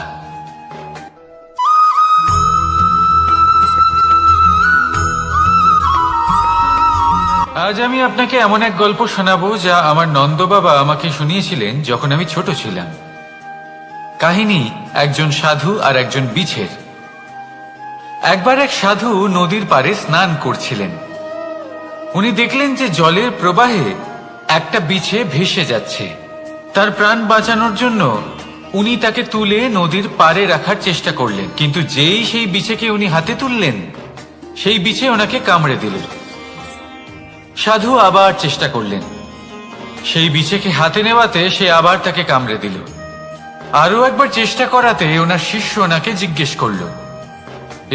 আজ আমি আপনাকে এমন এক গল্প শোনাবো যা আমার নন্দ বাবা আমাকে শুনিয়েছিলেন যখন আমি ছোট ছিলাম। কাহিনী একজন সাধু আর একজন বিছের। একবার এক সাধু নদীর পাড়ে স্নান করছিলেন। উনি দেখলেন যে জলের প্রবাহে একটা বিছে ভেসে যাচ্ছে। তার প্রাণ বাঁচানোর জন্য উনি তাকে তুলে নদীর পাড়ে রাখার চেষ্টা করলেন, কিন্তু যেই সেই বিছেকে উনি হাতে তুললেন, সেই বিছে ওনাকে কামড়ে দিল। সাধু আবার চেষ্টা করলেন, সেই বিছেকে হাতে নেওয়াতে সে আবার তাকে কামড়ে দিল। আরো একবার চেষ্টা করাতে ওনার শিষ্য ওনাকে জিজ্ঞেস করল,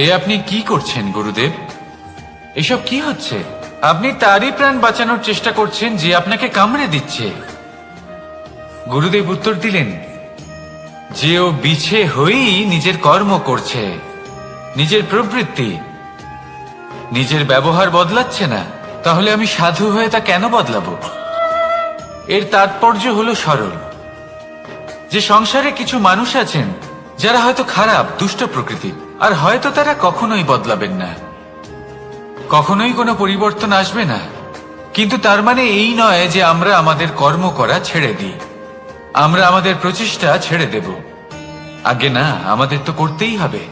এ আপনি কি করছেন গুরুদেব? এসব কি হচ্ছে? আপনি তারই প্রাণ বাঁচানোর চেষ্টা করছেন যে আপনাকে কামড়ে দিচ্ছে। গুরুদেব উত্তর দিলেন যে ও বিছে হয়েই নিজের কর্ম করছে, নিজের প্রবৃত্তি, নিজের ব্যবহার বদলাচ্ছে না। তাহলে আমি সাধু হয়ে তা কেন বদলাবো? এর তাৎপর্য হলো সরল, যে সংসারে কিছু মানুষ আছেন যারা হয়তো খারাপ, দুষ্ট প্রকৃতির, আর হয়তো তারা কখনোই বদলাবেন না, কখনোই কোনো পরিবর্তন আসবে না। কিন্তু তার মানে এই নয় যে আমরা আমাদের কর্ম করা ছেড়ে দিই, আমরা আমাদের প্রচেষ্টা ছেড়ে দেব। আগে না, আমাদের তো করতেই হবে,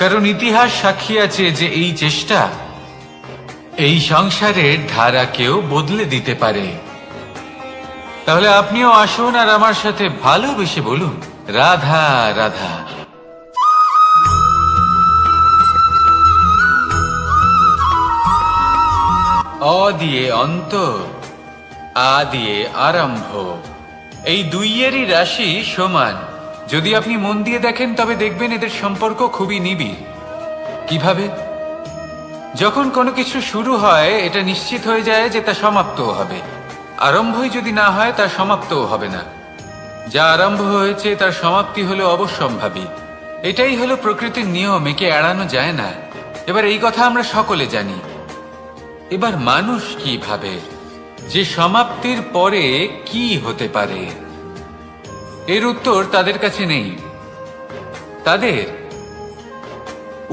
কারণ ইতিহাস সাক্ষী আছে যে এই চেষ্টা এই সংসারের ধারাকেও বদলে দিতে পারে। তাহলে আপনিও আসুন আর আমার সাথে ভালোবেসে বলুন, রাধা রাধা। অ দিয়ে অন্ত, আ দিয়ে আরম্ভ, এই দুইয়েরই রাশি সমান। যদি আপনি মন দিয়ে দেখেন তবে দেখবেন এদের সম্পর্ক খুবই নিবিড়। কিভাবে? যখন কোনো কিছু শুরু হয় এটা নিশ্চিত হয়ে যায় যে তা সমাপ্তও হবে। আরম্ভই যদি না হয় তার সমাপ্তও হবে না। যা আরম্ভ হয়েছে তার সমাপ্তি হলো অবশ্যম্ভাবী। এটাই হলো প্রকৃতির নিয়ম, একে এড়ানো যায় না। এবার এই কথা আমরা সকলে জানি। এবার মানুষ কি ভাবে যে সমাপ্তির পরে কি হতে পারে, এর উত্তর তাদের কাছে নেই। তাদের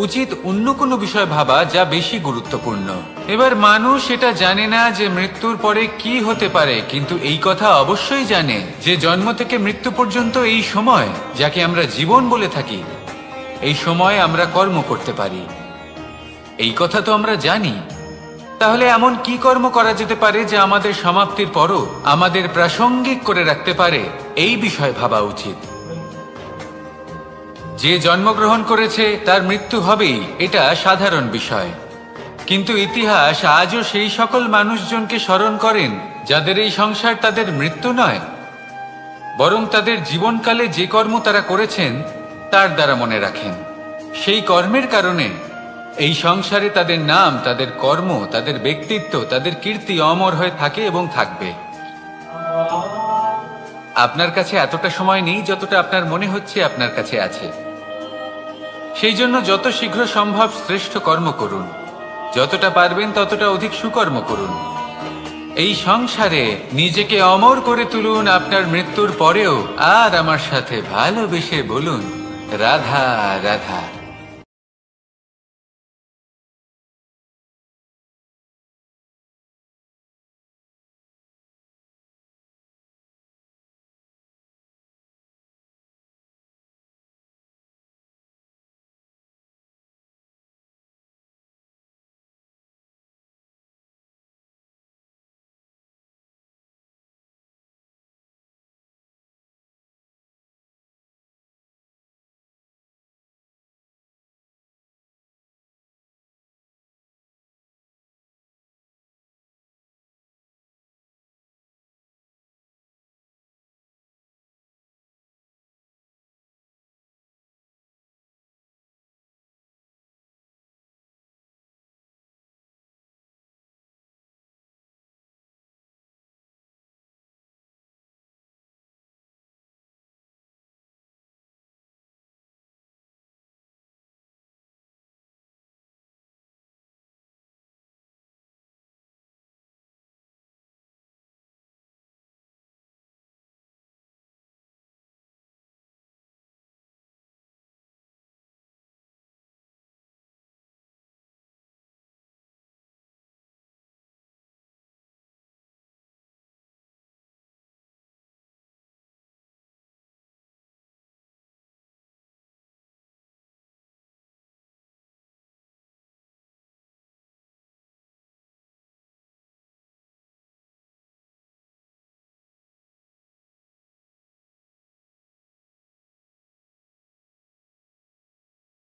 উচিত অন্য কোনো বিষয় ভাবা যা বেশি গুরুত্বপূর্ণ। এবার মানুষ এটা জানে না যে মৃত্যুর পরে কি হতে পারে, কিন্তু এই কথা অবশ্যই জানে যে জন্ম থেকে মৃত্যু পর্যন্ত এই সময়, যাকে আমরা জীবন বলে থাকি, এই সময় আমরা কর্ম করতে পারি। এই কথা তো আমরা জানি। তাহলে এমন কি কর্ম করা যেতে পারে যা আমাদের সমাপ্তির পরও আমাদের প্রাসঙ্গিক করে রাখতে পারে, এই বিষয়ে ভাবা উচিত। যে জন্মগ্রহণ করেছে তার মৃত্যু হবেই, এটা সাধারণ বিষয়। কিন্তু ইতিহাস আজও সেই সকল মানুষজনকে স্মরণ করেন যাদের এই সংসার তাদের মৃত্যু নয়, বরং তাদের জীবনকালে যে কর্ম তারা করেছেন তার দ্বারা মনে রাখেন। সেই কর্মের কারণে এই সংসারে তাদের নাম, তাদের কর্ম, তাদের ব্যক্তিত্ব, তাদের কীর্তি অমর হয়ে থাকে এবং থাকবে। আপনার কাছে এতটা সময় নেই যতটা আপনার মনে হচ্ছে আপনার কাছে আছে। সেই জন্য যত শীঘ্র সম্ভব শ্রেষ্ঠ কর্ম করুন, যতটা পারবেন ততটা অধিক সুকর্ম করুন। এই সংসারে নিজেকে অমর করে তুলুন আপনার মৃত্যুর পরেও। আর আমার সাথে ভালোবেসে বলুন, রাধা রাধা।